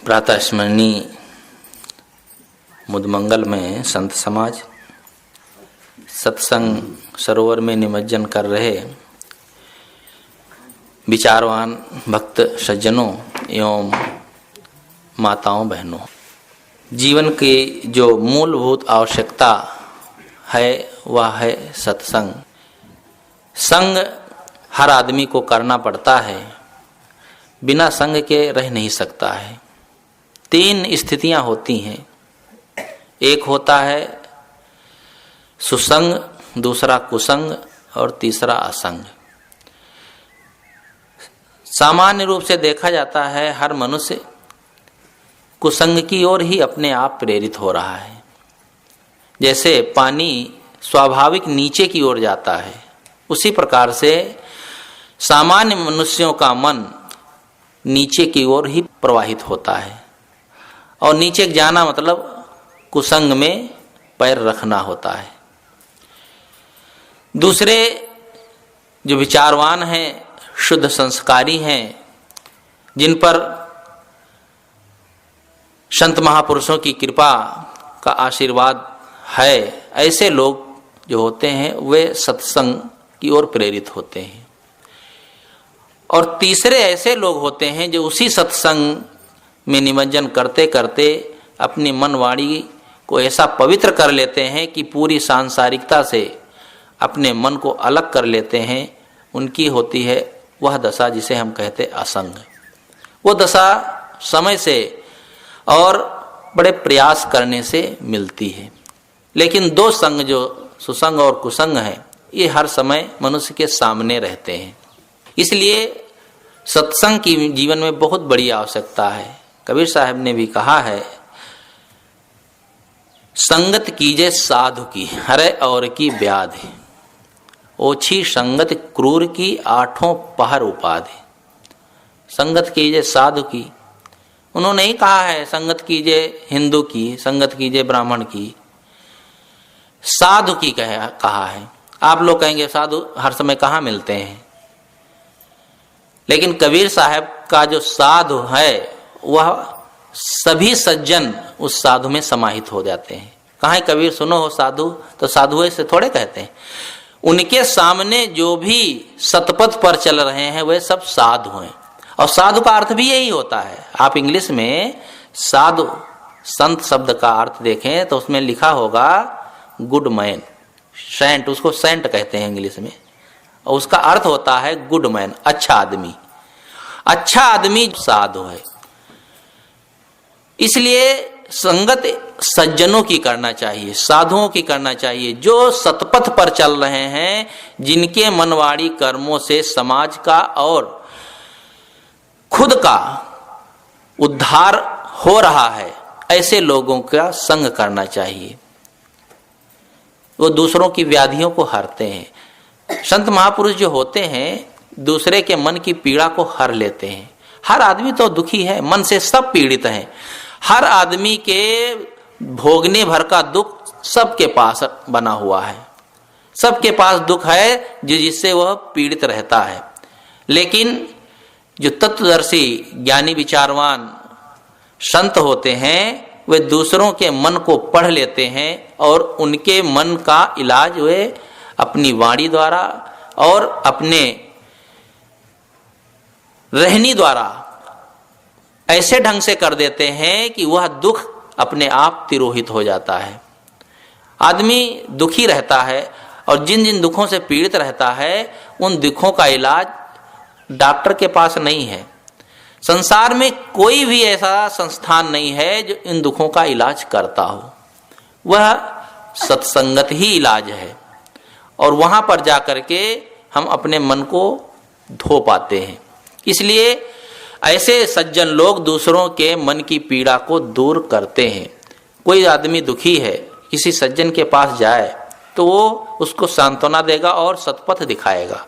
प्रातः स्मरणीय मुदमंगल में संत समाज सत्संग सरोवर में निमज्जन कर रहे विचारवान भक्त सज्जनों एवं माताओं बहनों, जीवन की जो मूलभूत आवश्यकता है वह है सत्संग। संग हर आदमी को करना पड़ता है, बिना संग के रह नहीं सकता है। तीन स्थितियां होती हैं, एक होता है सुसंग, दूसरा कुसंग और तीसरा असंग। सामान्य रूप से देखा जाता है हर मनुष्य कुसंग की ओर ही अपने आप प्रेरित हो रहा है। जैसे पानी स्वाभाविक नीचे की ओर जाता है, उसी प्रकार से सामान्य मनुष्यों का मन नीचे की ओर ही प्रवाहित होता है और नीचे जाना मतलब कुसंग में पैर रखना होता है। दूसरे जो विचारवान हैं, शुद्ध संस्कारी हैं, जिन पर संत महापुरुषों की कृपा का आशीर्वाद है, ऐसे लोग जो होते हैं वे सत्संग की ओर प्रेरित होते हैं। और तीसरे ऐसे लोग होते हैं जो उसी सत्संग में निमज्जन करते करते अपनी मन वाणी को ऐसा पवित्र कर लेते हैं कि पूरी सांसारिकता से अपने मन को अलग कर लेते हैं। उनकी होती है वह दशा जिसे हम कहते असंग। वो दशा समय से और बड़े प्रयास करने से मिलती है। लेकिन दो संग जो सुसंग और कुसंग हैं, ये हर समय मनुष्य के सामने रहते हैं। इसलिए सत्संग की जीवन में बहुत बड़ी आवश्यकता है। कबीर साहब ने भी कहा है, संगत कीजे साधु की हरे और की व्याधि, ओछी संगत क्रूर की आठों पहर उपाधि। संगत कीजिए साधु की, उन्होंने ही कहा है संगत कीजिए हिंदू की, संगत कीजिए ब्राह्मण की, साधु की कहा है। आप लोग कहेंगे साधु हर समय कहाँ मिलते हैं, लेकिन कबीर साहब का जो साधु है वह सभी सज्जन उस साधु में समाहित हो जाते हैं। कहाँ कबीर सुनो हो साधु, तो साधु से थोड़े कहते हैं। उनके सामने जो भी सतपथ पर चल रहे हैं वे सब साधु हैं। और साधु का अर्थ भी यही होता है। आप इंग्लिश में साधु संत शब्द का अर्थ देखें तो उसमें लिखा होगा गुड मैन, सेंट, उसको सेंट कहते हैं इंग्लिश में, और उसका अर्थ होता है गुड मैन, अच्छा आदमी। अच्छा आदमी साधु है। इसलिए संगत सज्जनों की करना चाहिए, साधुओं की करना चाहिए, जो सतपथ पर चल रहे हैं, जिनके मनवाड़ी कर्मों से समाज का और खुद का उद्धार हो रहा है। ऐसे लोगों का संग करना चाहिए। वो दूसरों की व्याधियों को हरते हैं। संत महापुरुष जो होते हैं दूसरे के मन की पीड़ा को हर लेते हैं। हर आदमी तो दुखी है, मन से सब पीड़ित हैं। हर आदमी के भोगने भर का दुख सबके पास बना हुआ है। सबके पास दुख है जिससे वह पीड़ित रहता है। लेकिन जो तत्वदर्शी ज्ञानी विचारवान संत होते हैं वे दूसरों के मन को पढ़ लेते हैं और उनके मन का इलाज वे अपनी वाणी द्वारा और अपने रहनी द्वारा ऐसे ढंग से कर देते हैं कि वह दुख अपने आप तिरोहित हो जाता है। आदमी दुखी रहता है और जिन जिन दुखों से पीड़ित रहता है उन दुखों का इलाज डॉक्टर के पास नहीं है। संसार में कोई भी ऐसा संस्थान नहीं है जो इन दुखों का इलाज करता हो। वह सत्संगत ही इलाज है और वहां पर जाकर के हम अपने मन को धो पाते हैं। इसलिए ऐसे सज्जन लोग दूसरों के मन की पीड़ा को दूर करते हैं। कोई आदमी दुखी है, किसी सज्जन के पास जाए तो वो उसको सांत्वना देगा और सतपथ दिखाएगा।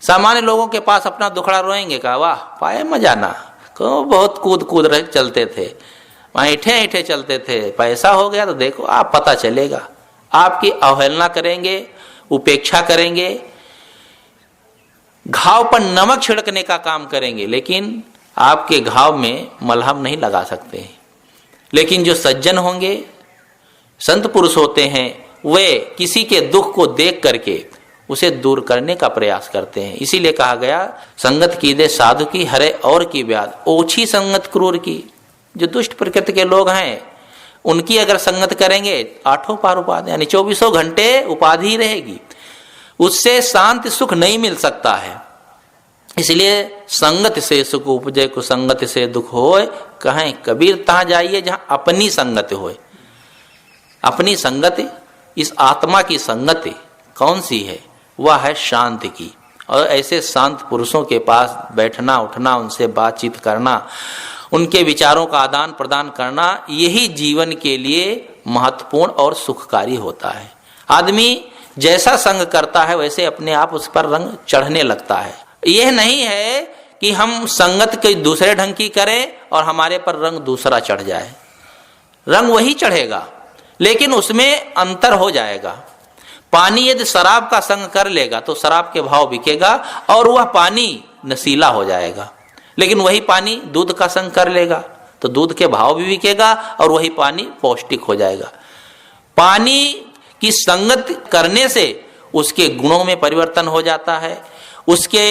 सामान्य लोगों के पास अपना दुखड़ा रोएंगे का वाह पाए मजा ना, को बहुत कूद कूद रहे चलते थे, वहां ऐठे ऐठे चलते थे, पैसा हो गया तो देखो आप पता चलेगा। आपकी अवहेलना करेंगे, उपेक्षा करेंगे, घाव पर नमक छिड़कने का काम करेंगे, लेकिन आपके घाव में मलहम नहीं लगा सकते हैं। लेकिन जो सज्जन होंगे, संत पुरुष होते हैं, वे किसी के दुख को देख करके उसे दूर करने का प्रयास करते हैं। इसीलिए कहा गया, संगत की दे साधु की, हरे और की ब्याद, ओछी संगत क्रूर की। जो दुष्ट प्रकृति के लोग हैं उनकी अगर संगत करेंगे आठों पार उपाधि, यानी 24 घंटे उपाधि रहेगी, उससे शांति सुख नहीं मिल सकता है। इसलिए संगत से सुख उपजे, कुसंगत से दुख होए, कहें कबीर तहाँ जाइए जहां अपनी संगत होए। अपनी संगति, इस आत्मा की संगति कौन सी है? वह है शांति की। और ऐसे शांत पुरुषों के पास बैठना उठना, उनसे बातचीत करना, उनके विचारों का आदान प्रदान करना, यही जीवन के लिए महत्वपूर्ण और सुखकारी होता है। आदमी जैसा संग करता है वैसे अपने आप उस पर रंग चढ़ने लगता है। यह नहीं है कि हम संगत कोई दूसरे ढंग की करें और हमारे पर रंग दूसरा चढ़ जाए। रंग वही चढ़ेगा लेकिन उसमें अंतर हो जाएगा। पानी यदि शराब का संग कर लेगा तो शराब के भाव बिकेगा और वह पानी नशीला हो जाएगा। लेकिन वही पानी दूध का संग कर लेगा तो दूध के भाव भी बिकेगा और वही पानी पौष्टिक हो जाएगा। पानी की संगत करने से उसके गुणों में परिवर्तन हो जाता है, उसके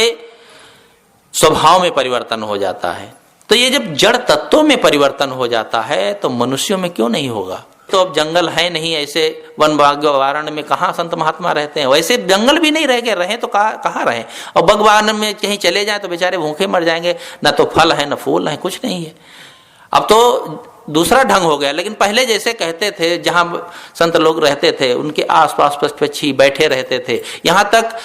स्वभाव में परिवर्तन हो जाता है। तो ये जब जड़ तत्वों में परिवर्तन हो जाता है तो मनुष्यों में क्यों नहीं होगा? तो अब जंगल है नहीं, ऐसे वन बागवारण में कहाँ संत महात्मा रहते हैं? वैसे जंगल भी नहीं रह गए, रहे तो कहाँ रहे? और बागवान में कहीं चले जाएं तो बेचारे भूखे मर जाएंगे, ना तो फल है ना फूल है, कुछ नहीं है। अब तो दूसरा ढंग हो गया। लेकिन पहले जैसे कहते थे, जहां संत लोग रहते थे उनके आसपास पक्षी बैठे रहते थे, यहां तक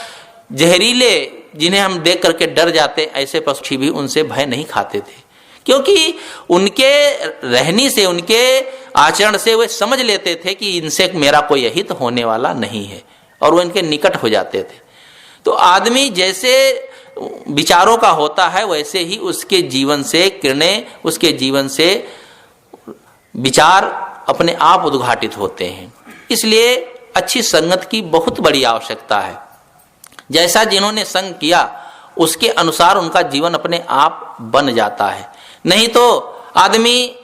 जहरीले जिन्हें हम देख करके डर जाते ऐसे पक्षी भी उनसे भय नहीं खाते थे, क्योंकि उनके रहनी से, उनके आचरण से वे समझ लेते थे कि इनसे मेरा कोई हित होने वाला नहीं है और वो इनके निकट हो जाते थे। तो आदमी जैसे विचारों का होता है वैसे ही उसके जीवन से किरणें, उसके जीवन से विचार अपने आप उद्घाटित होते हैं। इसलिए अच्छी संगत की बहुत बड़ी आवश्यकता है। जैसा जिन्होंने संग किया उसके अनुसार उनका जीवन अपने आप बन जाता है। नहीं तो आदमी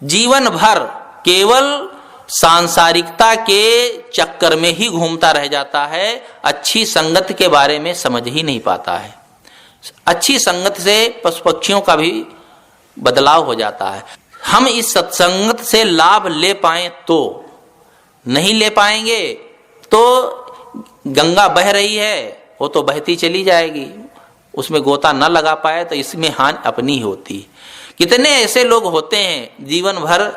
जीवन भर केवल सांसारिकता के चक्कर में ही घूमता रह जाता है, अच्छी संगत के बारे में समझ ही नहीं पाता है। अच्छी संगत से पशु पक्षियों का भी बदलाव हो जाता है। हम इस सत्संगत से लाभ ले पाए तो, नहीं ले पाएंगे तो गंगा बह रही है वो तो बहती चली जाएगी, उसमें गोता न लगा पाए तो इसमें हानि अपनी ही होती है। कितने ऐसे लोग होते हैं जीवन भर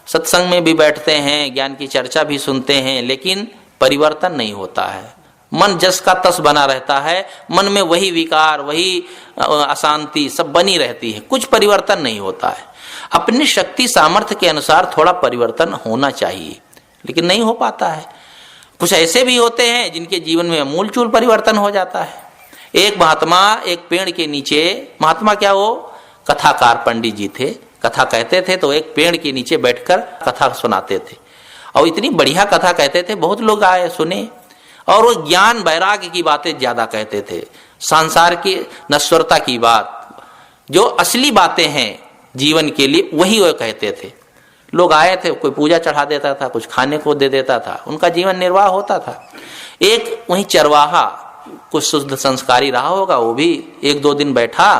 सत्संग में भी बैठते हैं, ज्ञान की चर्चा भी सुनते हैं, लेकिन परिवर्तन नहीं होता है। मन जस का तस बना रहता है, मन में वही विकार, वही अशांति सब बनी रहती है, कुछ परिवर्तन नहीं होता है। अपनी शक्ति सामर्थ्य के अनुसार थोड़ा परिवर्तन होना चाहिए, लेकिन नहीं हो पाता है। कुछ ऐसे भी होते हैं जिनके जीवन में मूलचूल परिवर्तन हो जाता है। एक महात्मा एक पेड़ के नीचे, महात्मा क्या वो कथाकार पंडित जी थे, कथा कहते थे तो एक पेड़ के नीचे बैठकर कथा सुनाते थे और इतनी बढ़िया कथा कहते थे, बहुत लोग आए सुने। और वो ज्ञान वैराग्य की बातें ज्यादा कहते थे, संसार की नश्वरता की बात, जो असली बातें हैं जीवन के लिए वही वो कहते थे। लोग आए थे, कोई पूजा चढ़ा देता था, कुछ खाने को दे देता था, उनका जीवन निर्वाह होता था। एक वही चरवाहा कुछ शुद्ध संस्कारी रहा होगा, वो भी 1-2 दिन बैठा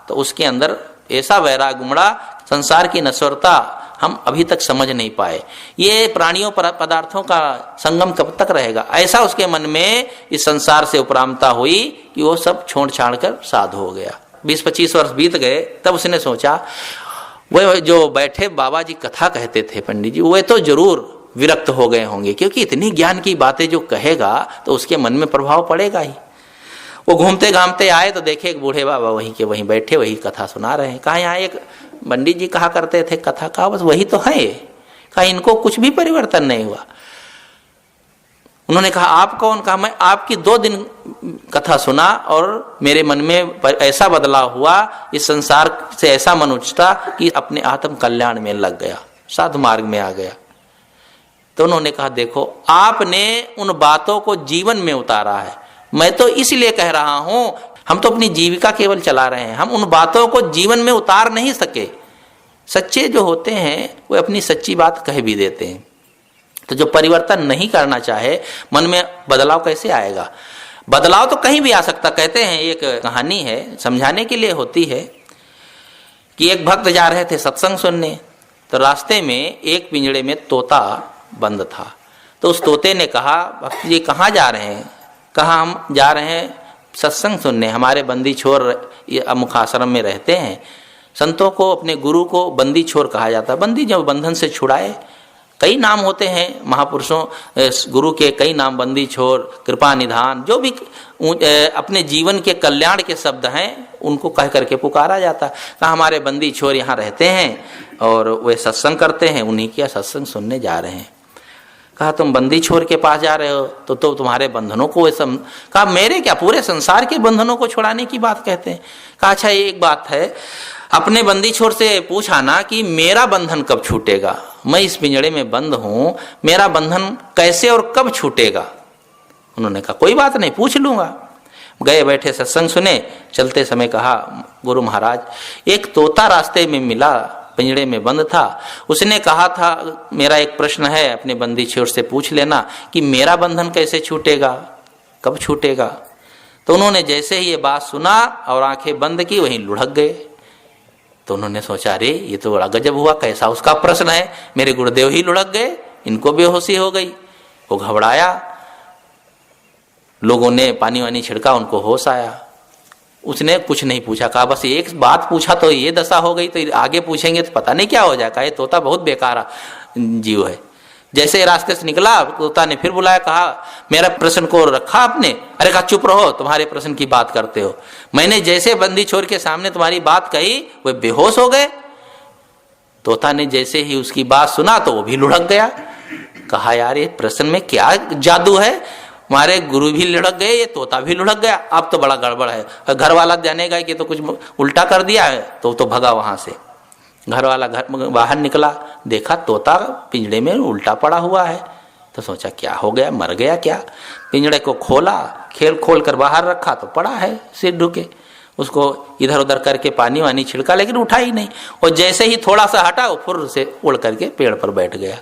तो उसके अंदर ऐसा वैराग उमड़ा, संसार की नश्वरता हम अभी तक समझ नहीं पाए, ये प्राणियों पदार्थों का संगम कब तक रहेगा, ऐसा उसके मन में इस संसार से उपरामता हुई कि वो सब छोड़ छाड़ कर साधु हो गया। 20-25 वर्ष बीत गए, तब उसने सोचा वह जो बैठे बाबा जी कथा कहते थे पंडित जी, वे तो जरूर विरक्त हो गए होंगे, क्योंकि इतनी ज्ञान की बातें जो कहेगा तो उसके मन में प्रभाव पड़ेगा ही। वो घूमते घामते आए तो देखे एक बूढ़े बाबा वहीं के वहीं बैठे, वही कथा सुना रहे हैं। कहा यहाँ एक पंडित जी कहा करते थे कथा, कहा बस वही तो है। कहा इनको कुछ भी परिवर्तन नहीं हुआ। उन्होंने कहा आप कौन? कहा मैं आपकी 2 दिन कथा सुना और मेरे मन में ऐसा बदलाव हुआ, इस संसार से ऐसा मन उठता कि अपने आत्म कल्याण में लग गया, साधु मार्ग में आ गया। तो उन्होंने कहा देखो आपने उन बातों को जीवन में उतारा है, मैं तो इसलिए कह रहा हूं हम तो अपनी जीविका केवल चला रहे हैं, हम उन बातों को जीवन में उतार नहीं सके। सच्चे जो होते हैं वो अपनी सच्ची बात कह भी देते हैं। तो जो परिवर्तन नहीं करना चाहे, मन में बदलाव कैसे आएगा? बदलाव तो कहीं भी आ सकता। कहते हैं, एक कहानी है, समझाने के लिए होती है, कि एक भक्त जा रहे थे सत्संग सुनने, तो रास्ते में एक पिंजड़े में तोता बंद था। तो उस तोते ने कहा, भक्त जी कहाँ जा रहे हैं? कहा, हम जा रहे हैं सत्संग सुनने, हमारे बंदी छोर अमुक आश्रम में रहते हैं। संतों को, अपने गुरु को बंदी छोर कहा जाता है। बंदी जब बंधन से छुड़ाए, कई नाम होते हैं महापुरुषों, गुरु के कई नाम, बंदी छोर, कृपा निधान, जो भी अपने जीवन के कल्याण के शब्द हैं उनको कह करके पुकारा जाता है। कहा, हमारे बंदी छोर यहाँ रहते हैं और वे सत्संग करते हैं, उन्हीं के सत्संग सुनने जा रहे हैं। कहा, तुम बंदी छोर के पास जा रहे हो तो तुम्हारे बंधनों को वे सब। कहा, मेरे क्या, पूरे संसार के बंधनों को छुड़ाने की बात कहते हैं। कहा, अच्छा ये एक बात है, अपने बंदी छोर से पूछा ना कि मेरा बंधन कब छूटेगा, मैं इस पिंजड़े में बंद हूं, मेरा बंधन कैसे और कब छूटेगा? उन्होंने कहा, कोई बात नहीं, पूछ लूंगा। गए, बैठे, सत्संग सुने। चलते समय कहा, गुरु महाराज, एक तोता रास्ते में मिला, पिंजड़े में बंद था, उसने कहा था, मेरा एक प्रश्न है, अपने बंदी छोर से पूछ लेना कि मेरा बंधन कैसे छूटेगा, कब छूटेगा? तो उन्होंने जैसे ही ये बात सुना और आंखें बंद की, वहीं लुढ़क गए। तो उन्होंने सोचा, अरे ये तो बड़ा गजब हुआ, कैसा उसका प्रश्न है, मेरे गुरुदेव ही लुढ़क गए, इनको बेहोशी हो गई। वो घबराया, लोगों ने पानी वानी छिड़का, उनको होश आया। उसने कुछ नहीं पूछा, कहा बस एक बात पूछा तो ये दशा हो गई, तो आगे पूछेंगे तो पता नहीं क्या हो जाएगा, ये तोता बहुत बेकार जीव है। जैसे रास्ते से निकला, तोता ने फिर बुलाया, कहा, मेरा प्रश्न को रखा आपने? अरे कहा, चुप रहो, तुम्हारे प्रश्न की बात करते हो। मैंने जैसे बंदी छोर के सामने तुम्हारी बात कही, वे बेहोश हो गए। तोता ने जैसे ही उसकी बात सुना तो वो भी लुढ़क गया। कहा, यार ये प्रश्न में क्या जादू है, हमारे गुरु भी लुढ़क गए, ये तोता भी लुढ़क गया, अब तो बड़ा गड़बड़ है। घर वाला जानेगा कि तो कुछ उल्टा कर दिया है, तो भगा वहां से। घर वाला घर बाहर निकला, देखा तोता पिंजड़े में उल्टा पड़ा हुआ है। तो सोचा, क्या हो गया, मर गया क्या? पिंजड़े को खोला, खोल कर बाहर रखा तो पड़ा है सिर ढुके। उसको इधर उधर करके पानी वानी छिड़का, लेकिन उठा ही नहीं। और जैसे ही थोड़ा सा हटा, वो फुर से उड़ करके पेड़ पर बैठ गया।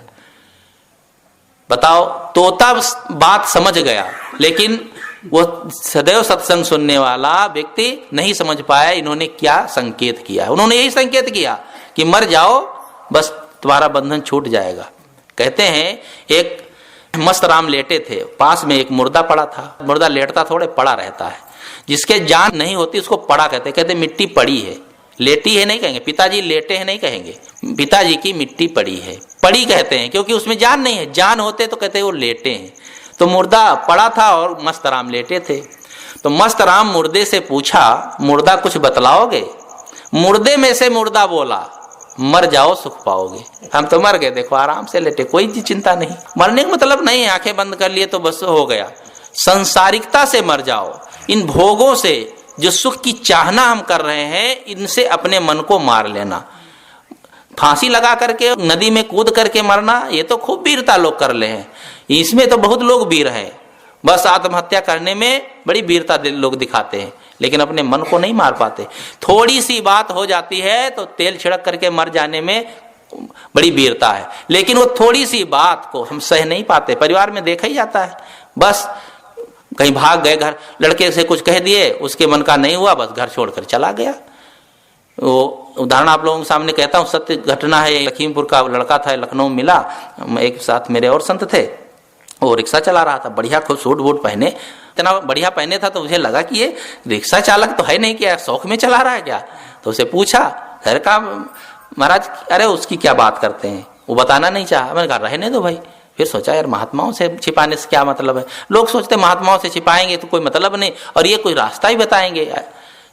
बताओ, तोता बात समझ गया, लेकिन वो सदैव सत्संग सुनने वाला व्यक्ति नहीं समझ पाया इन्होंने क्या संकेत किया। उन्होंने यही संकेत किया कि मर जाओ, बस तुम्हारा बंधन छूट जाएगा। कहते हैं, एक मस्त राम लेटे थे, पास में एक मुर्दा पड़ा था। मुर्दा लेटता थोड़े पड़ा रहता है, जिसके जान नहीं होती उसको पड़ा कहते। कहते मिट्टी पड़ी है, लेटी है नहीं कहेंगे, पिताजी लेटे हैं नहीं कहेंगे, पिताजी की मिट्टी पड़ी है। पड़ी कहते हैं क्योंकि उसमें जान नहीं है, जान होते तो कहते वो लेटे हैं। तो मुर्दा पड़ा था और मस्त राम लेटे थे। तो मस्त राम मुर्दे से पूछा, मुर्दा कुछ बतलाओगे? मुर्दे में से मुर्दा बोला, मर जाओ सुख पाओगे। हम तो मर गए, देखो आराम से लेटे, कोई चिंता नहीं। मरने का मतलब नहीं है आंखें बंद कर लिए तो बस हो गया। संसारिकता से मर जाओ, इन भोगों से, जो सुख की चाहना हम कर रहे हैं, इनसे अपने मन को मार लेना। फांसी लगा करके नदी में कूद करके मरना, ये तो खूब वीरता लोग कर ले हैं, इसमें तो बहुत लोग वीर हैं। बस आत्महत्या करने में बड़ी वीरता लोग दिखाते हैं, लेकिन अपने मन को नहीं मार पाते। थोड़ी सी बात हो जाती है तो तेल छिड़क करके मर जाने में बड़ी वीरता है, लेकिन वो थोड़ी सी बात को हम सह नहीं पाते। परिवार में देखा ही जाता है, बस कहीं भाग गए, घर लड़के से कुछ कह दिए, उसके मन का नहीं हुआ, बस घर छोड़कर चला गया। वो उदाहरण आप लोगों के सामने कहता हूँ, सत्य घटना है। लखीमपुर का लड़का था, लखनऊ मिला, एक साथ मेरे और संत थे, वो रिक्शा चला रहा था, बढ़िया खूब सूट बूट पहने, इतना बढ़िया पहने था तो मुझे लगा कि ये रिक्शा चालक तो है नहीं, क्या शौक में चला रहा है क्या? तो उसे पूछा, घर का महाराज, अरे उसकी क्या बात करते हैं? वो बताना नहीं चाहा। मैंने कहा रहने दो भाई। फिर सोचा, यार महात्माओं से छिपाने से क्या मतलब है? लोग सोचते महात्माओं से छिपाएंगे तो कोई मतलब नहीं, और ये कोई रास्ता ही बताएंगे।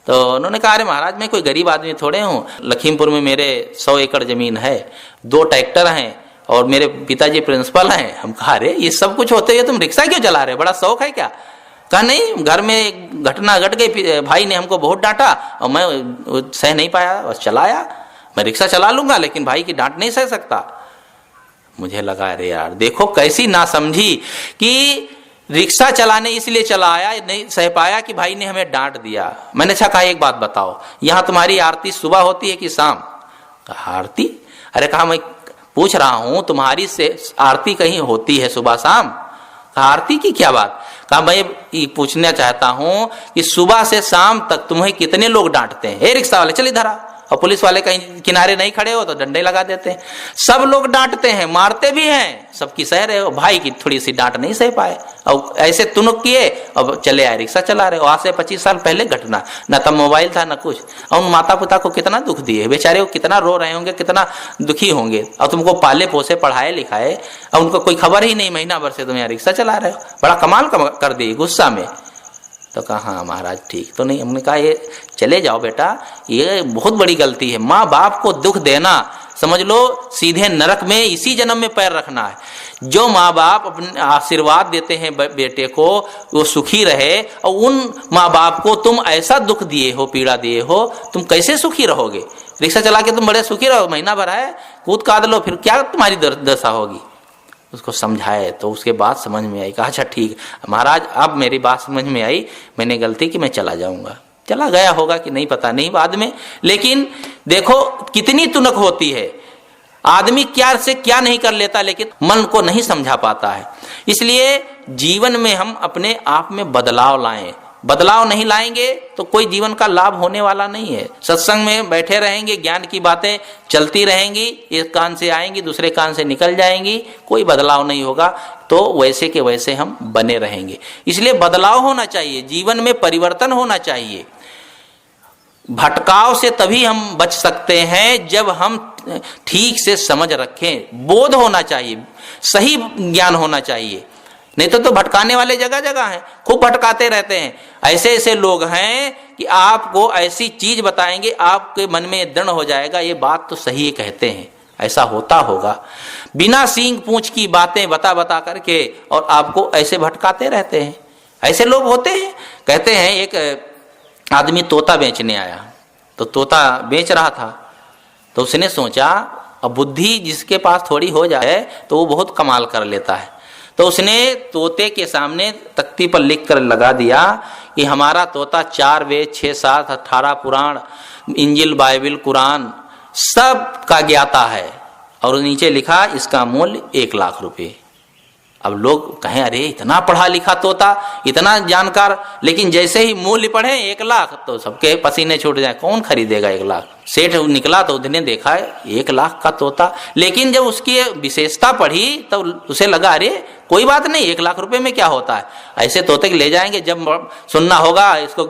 तो उन्होंने कहा, अरे महाराज मैं कोई गरीब आदमी थोड़े हूँ, लखीमपुर में मेरे 100 एकड़ जमीन है, 2 ट्रैक्टर हैं और मेरे पिताजी प्रिंसिपल हैं। हम कहा, अरे ये सब कुछ होते हुए तुम रिक्शा क्यों चला रहे, बड़ा शौक है क्या? कहा नहीं, घर में एक घटना घट गई, भाई ने हमको बहुत डांटा और मैं सह नहीं पाया, बस चलाया। मैं रिक्शा चला लूंगा लेकिन भाई की डांट नहीं सह सकता। मुझे लगा, अरे यार देखो कैसी नासमझी कि रिक्शा चलाने इसलिए चला आया, नहीं सह पाया कि भाई ने हमें डांट दिया। मैंने अच्छा कहा एक बात बताओ, यहाँ तुम्हारी आरती सुबह होती है कि शाम? कहा आरती? अरे कहा मैं पूछ रहा हूं तुम्हारी से आरती कहीं होती है सुबह शाम? कहा आरती की क्या बात? कहा मैं ये पूछना चाहता हूं कि सुबह से शाम तक तुम्हें कितने लोग डांटते हैं? ए रिक्शा वाले चल इधर आ, और पुलिस वाले कहीं किनारे नहीं खड़े हो तो डंडे लगा देते हैं। सब लोग डांटते हैं, मारते भी हैं, सबकी सह रहे हो, भाई की थोड़ी सी डांट नहीं सह पाए और ऐसे तुनुक किए और चले आए, रिक्शा चला रहे हो। आज से 25 साल पहले घटना, न तब मोबाइल था न कुछ, और उन माता पिता को कितना दुख दिए, बेचारे वो कितना रो रहे होंगे, कितना दुखी होंगे, और तुमको पाले पोसे पढ़ाए लिखाए और उनको कोई खबर ही नहीं, महीना भर से तुम यहाँ रिक्शा चला रहे हो, बड़ा कमाल कर दिए गुस्सा में। तो कहा हाँ महाराज ठीक तो नहीं। हमने कहा ये चले जाओ बेटा, ये बहुत बड़ी गलती है। माँ बाप को दुख देना समझ लो सीधे नरक में इसी जन्म में पैर रखना है। जो माँ बाप अपने आशीर्वाद देते हैं बेटे को वो सुखी रहे, और उन माँ बाप को तुम ऐसा दुख दिए हो, पीड़ा दिए हो, तुम कैसे सुखी रहोगे? रिक्शा चला के तुम बड़े सुखी रहो, महीना भर है कूद काद लो, फिर क्या तुम्हारी दशा होगी? उसको समझाए तो उसके बाद समझ में आई। कहा अच्छा ठीक महाराज, अब मेरी बात समझ में आई, मैंने गलती की, मैं चला जाऊंगा। चला गया होगा कि नहीं पता नहीं बाद में, लेकिन देखो कितनी तुनक होती है। आदमी क्या से क्या नहीं कर लेता, लेकिन मन को नहीं समझा पाता है। इसलिए जीवन में हम अपने आप में बदलाव लाएं। बदलाव नहीं लाएंगे तो कोई जीवन का लाभ होने वाला नहीं है। सत्संग में बैठे रहेंगे, ज्ञान की बातें चलती रहेंगी, एक कान से आएंगी दूसरे कान से निकल जाएंगी, कोई बदलाव नहीं होगा, तो वैसे के वैसे हम बने रहेंगे। इसलिए बदलाव होना चाहिए, जीवन में परिवर्तन होना चाहिए। भटकाव से तभी हम बच सकते हैं जब हम ठीक से समझ रखें, बोध होना चाहिए, सही ज्ञान होना चाहिए। नहीं तो भटकाने वाले जगह जगह हैं, खूब भटकाते रहते हैं। ऐसे ऐसे लोग हैं कि आपको ऐसी चीज बताएंगे, आपके मन में दृढ़ हो जाएगा ये बात तो सही कहते हैं, ऐसा होता होगा। बिना सींग पूंछ की बातें बता बता करके और आपको ऐसे भटकाते रहते हैं। ऐसे लोग होते हैं। कहते हैं एक आदमी तोता बेचने आया, तो तोता बेच रहा था, तो उसने सोचा अब बुद्धि जिसके पास थोड़ी हो जाए तो वो बहुत कमाल कर लेता है। तो उसने तोते के सामने तख्ती पर लिख कर लगा दिया कि हमारा तोता 4 वेद 6 7 18 पुराण, इंजिल बाइबिल कुरान सब का ज्ञाता है, और नीचे लिखा इसका मूल्य 1 लाख रुपए। अब लोग कहें अरे इतना पढ़ा लिखा तोता, इतना जानकार, लेकिन जैसे ही मूल्य पढ़े 1 लाख तो सबके पसीने छूट जाए, कौन खरीदेगा 1 लाख? सेठ निकला तो उसने देखा 1 लाख का तोता, लेकिन जब उसकी विशेषता पढ़ी तो उसे लगा अरे कोई बात नहीं, 1 लाख रुपए में क्या होता है, ऐसे तोते ले जाएंगे, जब सुनना होगा इसको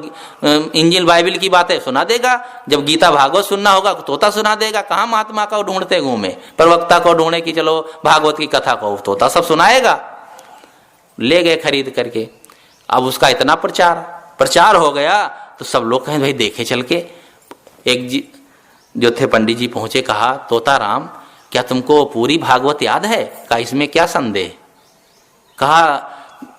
इंजिल बाइबिल की बातें सुना देगा, जब गीता भागवत सुनना होगा तोता सुना देगा। कहाँ महात्मा को ढूंढते घूमे, प्रवक्ता को ढूंढे कि चलो भागवत की कथा को, तोता सब सुनाएगा। ले गए खरीद करके। अब उसका इतना प्रचार हो गया तो सब लोग कहें भाई देखे चल के। एक जो थे पंडित जी पहुंचे, कहा तोता राम क्या तुमको पूरी भागवत याद है? कहा इसमें क्या संदेह? कहा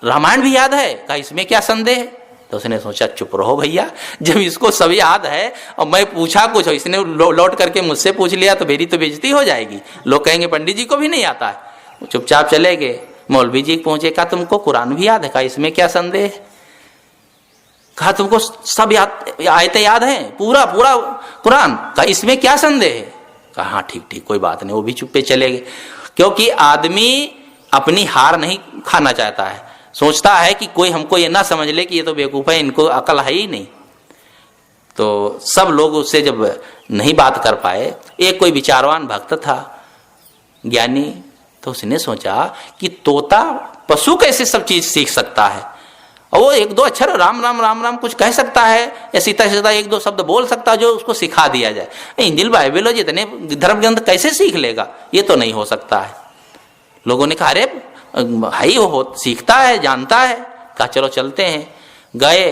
रामायण भी याद है? कहा इसमें क्या संदेह? तो उसने सोचा चुप रहो भैया, जब इसको सब याद है और मैं पूछा कुछ, इसने लौट करके मुझसे पूछ लिया तो मेरी तो बेइज्जती हो जाएगी, लोग कहेंगे पंडित जी को भी नहीं आता है। चुपचाप चले गए। मौलवी जी पहुंचे, कहा तुमको कुरान भी याद है? कहा इसमें क्या संदेह? कहा तुमको सब आयतें याद हैं, पूरा कुरान? कहा इसमें क्या संदेह है? कहा हाँ ठीक कोई बात नहीं। वो भी चुप्पे चले गए, क्योंकि आदमी अपनी हार नहीं खाना चाहता है, सोचता है कि कोई हमको ये ना समझ ले कि ये तो बेवकूफ है, इनको अकल है ही नहीं। तो सब लोग उससे जब नहीं बात कर पाए, एक कोई विचारवान भक्त था ज्ञानी, तो उसने सोचा कि तोता पशु कैसे सब चीज सीख सकता है, और वो 1-2 अक्षर राम राम राम राम कुछ कह सकता है, या सीधा 1-2 शब्द बोल सकता है जो उसको सिखा दिया जाए। इंजिल बाइबिल जितने धर्म ग्रंथ कैसे सीख लेगा? ये तो नहीं हो सकता है। लोगों ने कहा अरे भाई वो सीखता है, जानता है। कहा चलो चलते हैं। गए,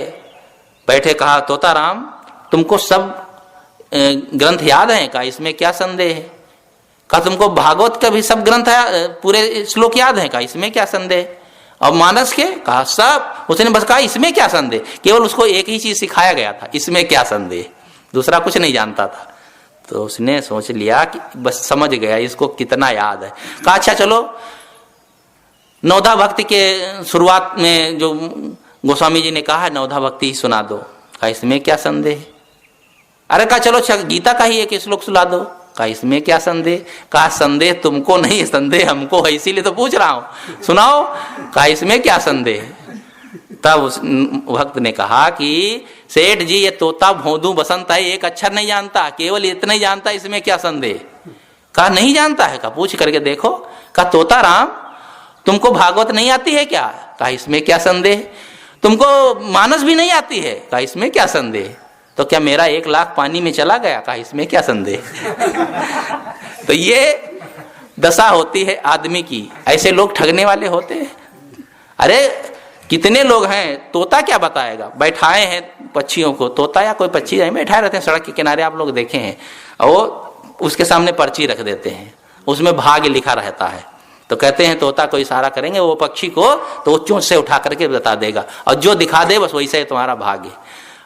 बैठे, कहा तोता राम तुमको सब ग्रंथ याद हैं? कहा इसमें क्या संदेह है? कहा तुमको भागवत का भी सब ग्रंथ है, पूरे श्लोक याद हैं? कहा इसमें क्या संदेह? और मानस के? कहा सब। उसने बस कहा इसमें क्या संदेह? केवल उसको एक ही चीज सिखाया गया था, इसमें क्या संदेह, दूसरा कुछ नहीं जानता था। तो उसने सोच लिया कि बस समझ गया इसको कितना याद है। कहा अच्छा चलो नवधा भक्ति के शुरुआत में जो गोस्वामी जी ने कहा है नवधा भक्ति ही सुना दो, कहा इसमें क्या संदेह। अरे कहा चलो गीता का ही एक श्लोक सुना दो, कहा इसमें क्या संदेह। कहा संदेह तुमको नहीं, संदेह हमको है, इसीलिए तो पूछ रहा हूं, सुनाओ। कहा इसमें क्या संदेह। तब उस भक्त ने कहा कि सेठ जी ये तोता भोंदू बसंत है एक अक्षर नहीं जानता, केवल इतना ही जानता, इसमें क्या संदेह। कहा नहीं जानता है। कहा पूछ करके देखो। कहा तोता राम तुमको भागवत नहीं आती है क्या। कहा इसमें क्या संदेह। तुमको मानस भी नहीं आती है। कहा इसमें क्या संदेह। तो क्या मेरा 1 लाख पानी में चला गया। कहा इसमें क्या संदेह। तो ये दशा होती है आदमी की, ऐसे लोग ठगने वाले होते हैं। अरे कितने लोग हैं, तोता क्या बताएगा। बैठाए हैं पक्षियों को, तोता या कोई पक्षी बैठाए रहते हैं सड़क के किनारे, आप लोग देखे हैं, और उसके सामने पर्ची रख देते हैं, उसमें भाग्य लिखा रहता है। तो कहते हैं तोता को इशारा करेंगे वो पक्षी को, तो वो चोंच से उठा करके बता देगा, और जो दिखा दे बस वैसे ही तुम्हारा भाग्य।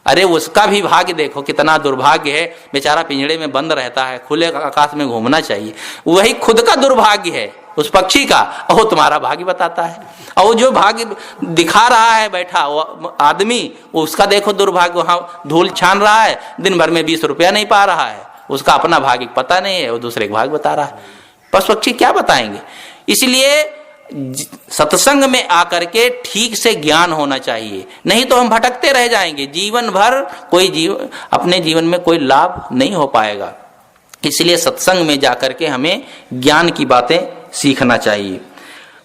अरे उसका भी भाग्य देखो कितना दुर्भाग्य है, बेचारा पिंजड़े में बंद रहता है, खुले आकाश में घूमना चाहिए, वही खुद का दुर्भाग्य है उस पक्षी का, और तुम्हारा भाग्य बताता है। और जो भाग्य दिखा रहा है बैठा वो आदमी, उसका देखो दुर्भाग्य, वहां धूल छान रहा है, दिन भर में 20 रुपया नहीं पा रहा है, उसका अपना भाग्य पता नहीं है, वो दूसरे का भाग्य बता रहा है। पशु पक्षी क्या बताएंगे। इसलिए सत्संग में आकर के ठीक से ज्ञान होना चाहिए, नहीं तो हम भटकते रह जाएंगे, जीवन भर अपने जीवन में कोई लाभ नहीं हो पाएगा। इसलिए सत्संग में जाकर के हमें ज्ञान की बातें सीखना चाहिए,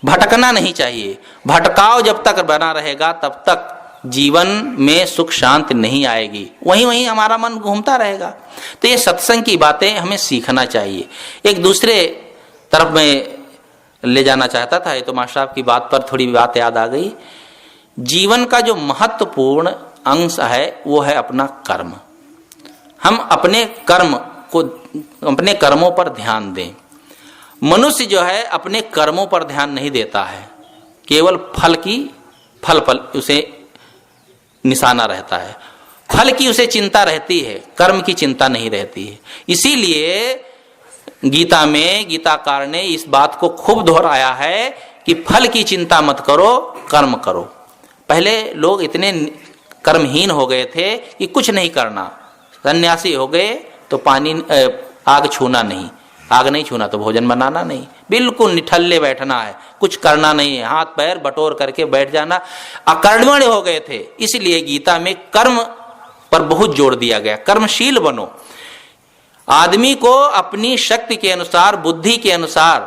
भटकना नहीं चाहिए। भटकाव जब तक बना रहेगा तब तक जीवन में सुख शांति नहीं आएगी, वहीं वहीं हमारा मन घूमता रहेगा। तो ये सत्संग की बातें हमें सीखना चाहिए। एक दूसरे तरफ में ले जाना चाहता था, ये तो मास्टर साहब की बात पर थोड़ी बात याद आ गई। जीवन का जो महत्वपूर्ण अंश है वो है अपना कर्म। हम अपने कर्मों पर ध्यान दें। मनुष्य जो है अपने कर्मों पर ध्यान नहीं देता है, केवल फल उसे निशाना रहता है, फल की उसे चिंता रहती है, कर्म की चिंता नहीं रहती है। इसीलिए गीता में गीताकार ने इस बात को खूब दोहराया है कि फल की चिंता मत करो, कर्म करो। पहले लोग इतने कर्महीन हो गए थे कि कुछ नहीं करना, सन्यासी हो गए तो आग छूना नहीं, आग नहीं छूना तो भोजन बनाना नहीं, बिल्कुल निठल्ले बैठना है, कुछ करना नहीं है, हाथ पैर बटोर करके बैठ जाना, अकर्मण्य हो गए थे। इसलिए गीता में कर्म पर बहुत जोर दिया गया, कर्मशील बनो। आदमी को अपनी शक्ति के अनुसार, बुद्धि के अनुसार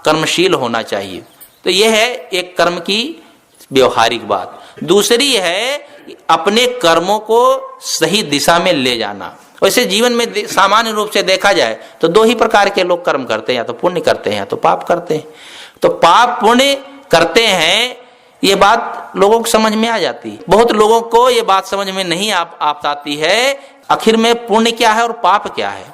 कर्मशील होना चाहिए। तो यह है एक कर्म की व्यवहारिक बात। दूसरी है अपने कर्मों को सही दिशा में ले जाना। वैसे जीवन में सामान्य रूप से देखा जाए तो 2 ही प्रकार के लोग कर्म करते हैं, या तो पुण्य करते हैं या तो पाप करते हैं। तो पाप पुण्य करते हैं, ये बात लोगों को समझ में आ जाती है। बहुत लोगों को ये बात समझ में नहीं आती है, आखिर में पुण्य क्या है और पाप क्या है।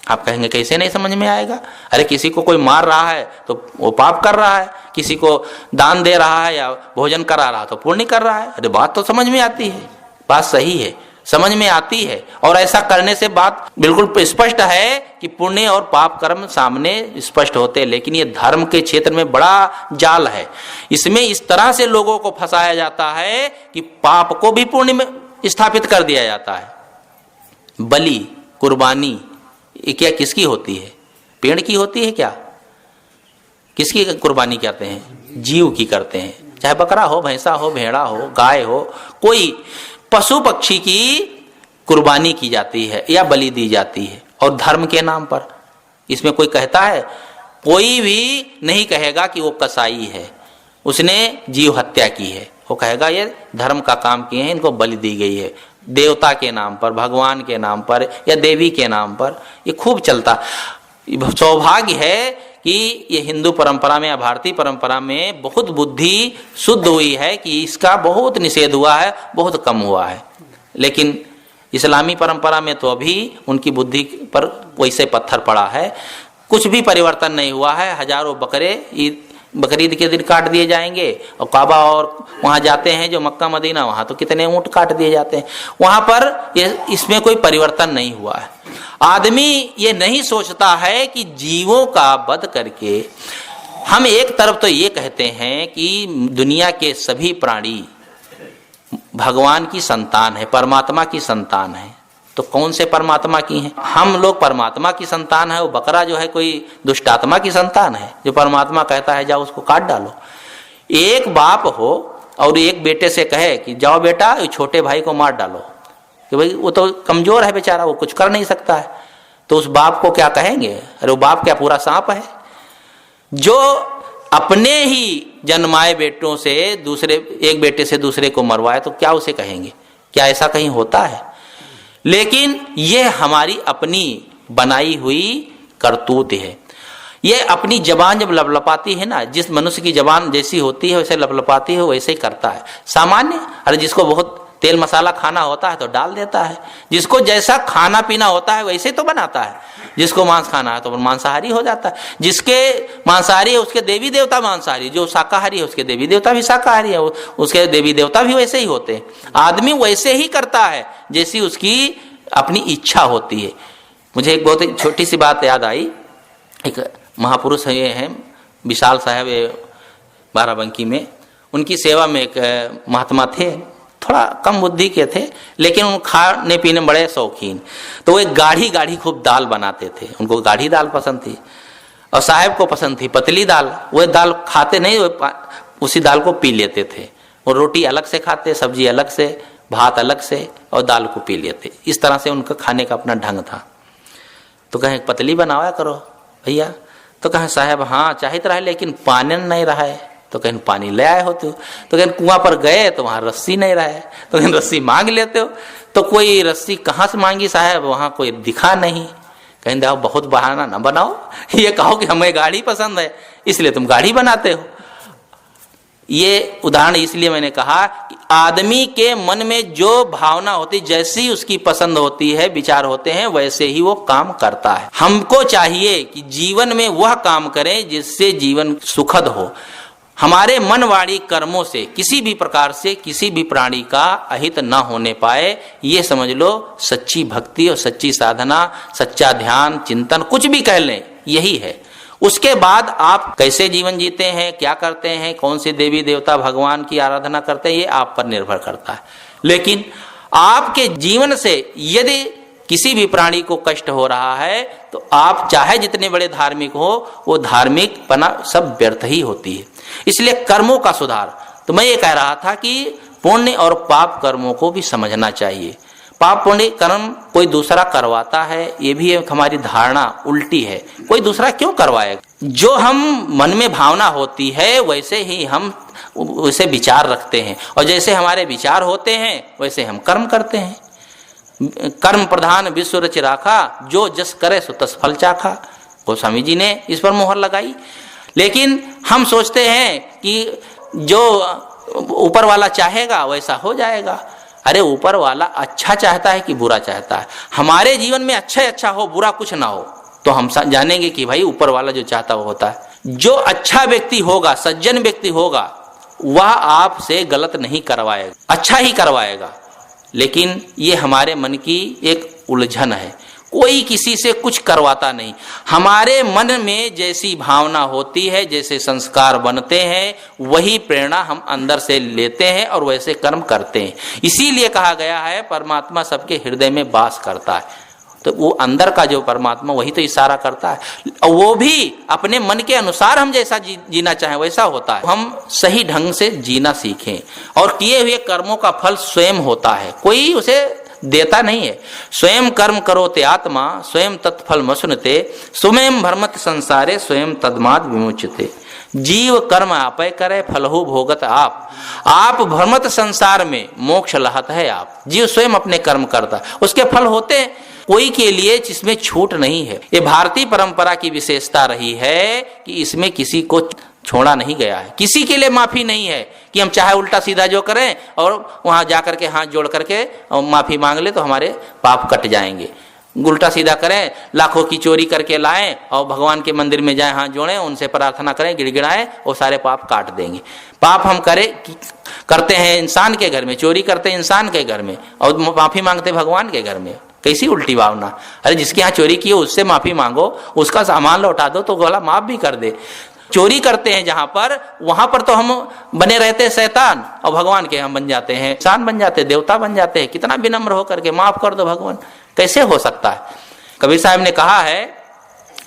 आप कहेंगे कैसे नहीं समझ में आएगा। अरे किसी को कोई मार रहा है तो वो पाप कर रहा है, किसी को दान दे रहा है या भोजन करा रहा है तो पुण्य कर रहा है। अरे बात तो समझ में आती है, बात सही है, समझ में आती है, और ऐसा करने से बात बिल्कुल स्पष्ट है कि पुण्य और पाप कर्म सामने स्पष्ट होते हैं। लेकिन ये धर्म के क्षेत्र में बड़ा जाल है, इसमें इस तरह से लोगों को फंसाया जाता है कि पाप को भी पुण्य में स्थापित कर दिया जाता है। बलि, कुर्बानी ये क्या किसकी होती है? पेड़ की होती है क्या? किसकी कुर्बानी करते हैं? जीव की करते हैं, चाहे बकरा हो, भैंसा हो, भेड़ा हो, गाय हो, कोई पशु पक्षी की कुर्बानी की जाती है या बलि दी जाती है, और धर्म के नाम पर। इसमें कोई कहता है, कोई भी नहीं कहेगा कि वो कसाई है, उसने जीव हत्या की है, वो कहेगा ये धर्म का काम किए हैं, इनको बलि दी गई है, देवता के नाम पर, भगवान के नाम पर या देवी के नाम पर। ये खूब चलता। सौभाग्य है कि ये हिंदू परंपरा में या भारतीय परंपरा में बहुत बुद्धि शुद्ध हुई है कि इसका बहुत निषेध हुआ है, बहुत कम हुआ है। लेकिन इस्लामी परंपरा में तो अभी उनकी बुद्धि पर वैसे पत्थर पड़ा है, कुछ भी परिवर्तन नहीं हुआ है। हजारों बकरे बकरीद के दिन काट दिए जाएंगे, और काबा और वहां जाते हैं जो मक्का मदीना, वहां तो कितने ऊंट काट दिए जाते हैं। वहां पर इसमें कोई परिवर्तन नहीं हुआ है। आदमी ये नहीं सोचता है कि जीवों का वध करके हम एक तरफ तो ये कहते हैं कि दुनिया के सभी प्राणी भगवान की संतान है, परमात्मा की संतान है। तो कौन से परमात्मा की हैं? हम लोग परमात्मा की संतान है, वो बकरा जो है कोई दुष्टात्मा की संतान है जो परमात्मा कहता है जाओ उसको काट डालो। एक बाप हो और एक बेटे से कहे कि जाओ बेटा छोटे भाई को मार डालो, कि भाई वो तो कमजोर है बेचारा, वो कुछ कर नहीं सकता है, तो उस बाप को क्या कहेंगे? अरे वो बाप क्या पूरा सांप है? जो अपने ही जन्माए बेटों से दूसरे, एक बेटे से दूसरे को मरवाए, तो क्या उसे कहेंगे? क्या ऐसा कहीं होता है? लेकिन यह हमारी अपनी बनाई हुई करतूत है। ये अपनी जबान जब लपलपाती है ना, जिस मनुष्य की जबान जैसी होती है वैसे लपलपाती है, वैसे ही करता है सामान्य। अरे जिसको बहुत तेल मसाला खाना होता है तो डाल देता है, जिसको जैसा खाना पीना होता है वैसे तो बनाता है। जिसको मांस खाना है तो मांसाहारी हो जाता है, जिसके मांसाहारी है उसके देवी देवता मांसाहारी, जो शाकाहारी है उसके देवी देवता भी शाकाहारी है, उसके देवी देवता भी वैसे ही होते हैं। आदमी वैसे ही करता है जैसी उसकी अपनी इच्छा होती है। मुझे एक बहुत छोटी सी बात याद आई। एक महापुरुष हैं विशाल साहब बाराबंकी में, उनकी सेवा में एक महात्मा थे, थोड़ा कम बुद्धि के थे लेकिन उन खाने पीने में बड़े शौकीन। तो वो एक गाढ़ी गाढ़ी खूब दाल बनाते थे, उनको गाढ़ी दाल पसंद थी और साहब को पसंद थी पतली दाल। वो दाल खाते नहीं, उसी दाल को पी लेते थे। वो रोटी अलग से खाते, सब्जी अलग से, भात अलग से, और दाल को पी लेते। इस तरह से उनका खाने का अपना ढंग था। तो कहें पतली बनाया करो भैया, तो कहें साहब हाँ चाहिए रहा लेकिन पानी नहीं रहा है। तो कहीं पानी ले आए हो तो कहीं कुआं पर गए तो वहां रस्सी नहीं रहा है, तो कहीं रस्सी मांग लेते हो। तो कोई रस्सी कहाँ से मांगी साहब, वहां कोई दिखा नहीं। कहीं देखो बहुत बहाना ना बनाओ, ये कहो कि हमें गाड़ी पसंद है इसलिए तुम गाड़ी बनाते हो। ये उदाहरण इसलिए मैंने कहा कि आदमी के मन में जो भावना होती, जैसी उसकी पसंद होती है, विचार होते हैं, वैसे ही वो काम करता है। हमको चाहिए कि जीवन में वह काम करें जिससे जीवन सुखद हो। हमारे मन वाणी कर्मों से किसी भी प्रकार से किसी भी प्राणी का अहित न होने पाए, ये समझ लो सच्ची भक्ति और सच्ची साधना, सच्चा ध्यान चिंतन कुछ भी कह लें, यही है। उसके बाद आप कैसे जीवन जीते हैं, क्या करते हैं, कौन से देवी देवता भगवान की आराधना करते हैं, ये आप पर निर्भर करता है। लेकिन आपके जीवन से यदि किसी भी प्राणी को कष्ट हो रहा है तो आप चाहे जितने बड़े धार्मिक हो, वो धार्मिकपना सब व्यर्थ ही होती है। इसलिए कर्मों का सुधार, तो मैं ये कह रहा था कि पुण्य और पाप कर्मों को भी समझना चाहिए। पाप पुण्य कर्म कोई दूसरा करवाता है, ये भी एक हमारी धारणा उल्टी है। कोई दूसरा क्यों करवाएगा? जो हम मन में भावना होती है वैसे ही हम वैसे विचार रखते हैं, और जैसे हमारे विचार होते हैं वैसे हम कर्म करते हैं। कर्म प्रधान विश्व रच राखा, जो जस करे सो तस फल चाखा, गोस्वामी जी ने इस पर मोहर लगाई। लेकिन हम सोचते हैं कि जो ऊपर वाला चाहेगा वैसा हो जाएगा। अरे ऊपर वाला अच्छा चाहता है कि बुरा चाहता है? हमारे जीवन में अच्छा ही अच्छा हो, बुरा कुछ ना हो, तो हम जानेंगे कि भाई ऊपर वाला जो चाहता वो होता है। जो अच्छा व्यक्ति होगा, सज्जन व्यक्ति होगा, वह आपसे गलत नहीं करवाएगा, अच्छा ही करवाएगा। लेकिन ये हमारे मन की एक उलझन है, कोई किसी से कुछ करवाता नहीं। हमारे मन में जैसी भावना होती है, जैसे संस्कार बनते हैं, वही प्रेरणा हम अंदर से लेते हैं और वैसे कर्म करते हैं। इसीलिए कहा गया है परमात्मा सबके हृदय में वास करता है। तो वो अंदर का जो परमात्मा वही तो इशारा करता है, और वो भी अपने मन के अनुसार हम जैसा जीना चाहें वैसा होता है। हम सही ढंग से जीना सीखें, और किए हुए कर्मों का फल स्वयं होता है, कोई उसे देता नहीं है। स्वयं कर्म करो ते आत्मा, स्वयं तत्फल मसुनते, स्वयं भ्रमत संसारे, स्वयं तद्माद विमुच्यते। जीव कर्म आपे करे, फलहु भोगत आप भ्रमत संसार में मोक्ष लहत है आप। जीव स्वयं अपने कर्म करता, उसके फल होते हैं, कोई के लिए जिसमें छूट नहीं है। ये भारतीय परंपरा की विशेषता रही है कि इसमें किसी को छोड़ा नहीं गया है, किसी के लिए माफी नहीं है कि हम चाहे उल्टा सीधा जो करें और वहां जाकर के हाथ जोड़ करके माफी मांग ले तो हमारे पाप कट जाएंगे। उल्टा सीधा करें, लाखों की चोरी करके लाएं और भगवान के मंदिर में जाएं, हाथ जोड़ें, उनसे प्रार्थना करें, गिड़गिड़ाएं, वो सारे पाप काट देंगे। पाप हम करते हैं इंसान के घर में, चोरी करते हैं इंसान के घर में, और माफी मांगते भगवान के घर में। कैसी उल्टी भावना! अरे जिसके यहाँ चोरी की है उससे माफी मांगो, उसका सामान लौटा दो तो गला माफ भी कर दे। चोरी करते हैं जहां पर, वहां पर तो हम बने रहते हैं शैतान, और भगवान के हम बन जाते हैं इंसान, बन जाते हैं देवता, बन जाते हैं। कितना विनम्र होकर के माफ कर दो भगवान, कैसे हो सकता है? कबीर साहब ने कहा है,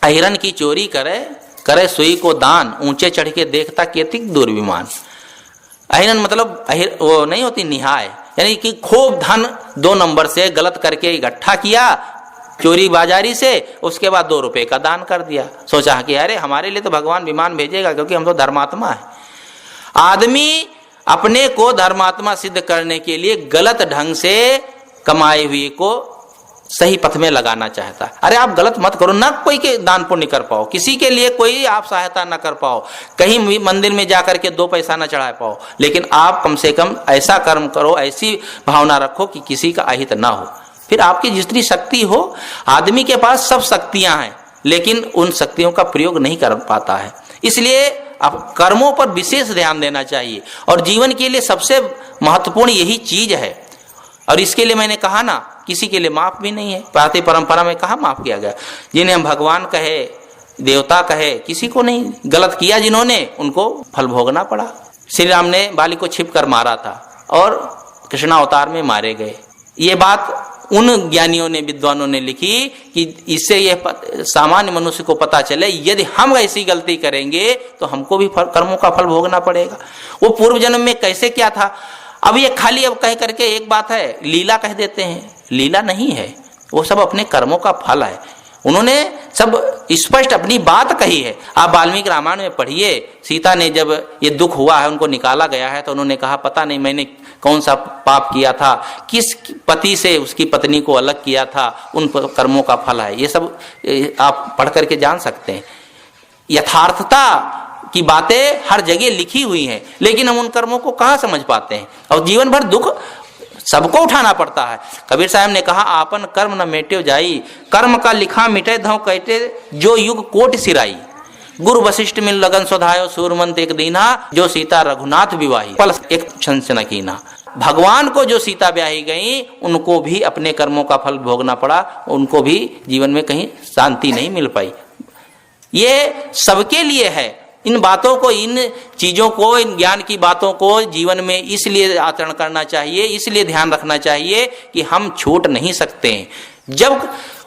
अहिरन की चोरी करे, करे सुई को दान, ऊंचे चढ़ के देखता केतिक दुर्विमान। अहिरन मतलब वो नहीं होती निहाय, यानी कि खूब धन 2 नंबर से गलत करके इकट्ठा किया चोरी बाजारी से, उसके बाद 2 रुपए का दान कर दिया। सोचा कि अरे हमारे लिए तो भगवान विमान भेजेगा, क्योंकि हम तो धर्मात्मा है। आदमी अपने को धर्मात्मा सिद्ध करने के लिए गलत ढंग से कमाए हुए को सही पथ में लगाना चाहता है। अरे आप गलत मत करो ना, कोई के दान पुण्य कर पाओ, किसी के लिए कोई आप सहायता ना कर पाओ, कहीं मंदिर में जाकर के 2 पैसा ना चढ़ा पाओ, लेकिन आप कम से कम ऐसा कर्म करो, ऐसी भावना रखो कि किसी का अहित ना हो। फिर आपकी जितनी शक्ति हो, आदमी के पास सब शक्तियां हैं, लेकिन उन शक्तियों का प्रयोग नहीं कर पाता है। इसलिए आप कर्मों पर विशेष ध्यान देना चाहिए, और जीवन के लिए सबसे महत्वपूर्ण यही चीज है। और इसके लिए मैंने कहा ना, किसी के लिए माफ भी नहीं है। प्रातः परंपरा में कहा माफ किया गया? जिन्हें हम भगवान कहे, देवता कहे, किसी को नहीं। गलत किया जिन्होंने, उनको फल भोगना पड़ा। श्री राम ने बाली को छिप कर मारा था और कृष्णावतार में मारे गए। ये बात उन ज्ञानियों ने, विद्वानों ने लिखी कि इससे यह सामान्य मनुष्य को पता चले, यदि हम ऐसी गलती करेंगे तो हमको भी कर्मों का फल भोगना पड़ेगा। वो पूर्व जन्म में कैसे क्या था, अब ये खाली अब कह करके एक बात है, लीला कह देते हैं। लीला नहीं है, वो सब अपने कर्मों का फल है। उन्होंने सब स्पष्ट अपनी बात कही है। आप वाल्मीकि रामायण में पढ़िए, सीता ने जब ये दुख हुआ है, उनको निकाला गया है, तो उन्होंने कहा पता नहीं मैंने कौन सा पाप किया था, किस पति से उसकी पत्नी को अलग किया था, उन कर्मों का फल है। ये सब आप पढ़ करके जान सकते हैं। यथार्थता की बातें हर जगह लिखी हुई हैं, लेकिन हम उन कर्मों को कहाँ समझ पाते हैं, और जीवन भर दुख सबको उठाना पड़ता है। कबीर साहब ने कहा, आपन कर्म न मेट्यो जाई, कर्म का लिखा मिटे धौ कहते, जो युग कोट सिराई। गुरु वशिष्ठ मिल लगन स्वधायो, सूरमंत एक दीना, जो सीता रघुनाथ विवाही, पल एक क्षण से न कीना। भगवान को जो सीता ब्याही गई, उनको भी अपने कर्मों का फल भोगना पड़ा, उनको भी जीवन में कहीं शांति नहीं मिल पाई। ये सबके लिए है। इन बातों को, इन चीजों को, इन ज्ञान की बातों को जीवन में इसलिए आचरण करना चाहिए, इसलिए ध्यान रखना चाहिए कि हम छूट नहीं सकते हैं। जब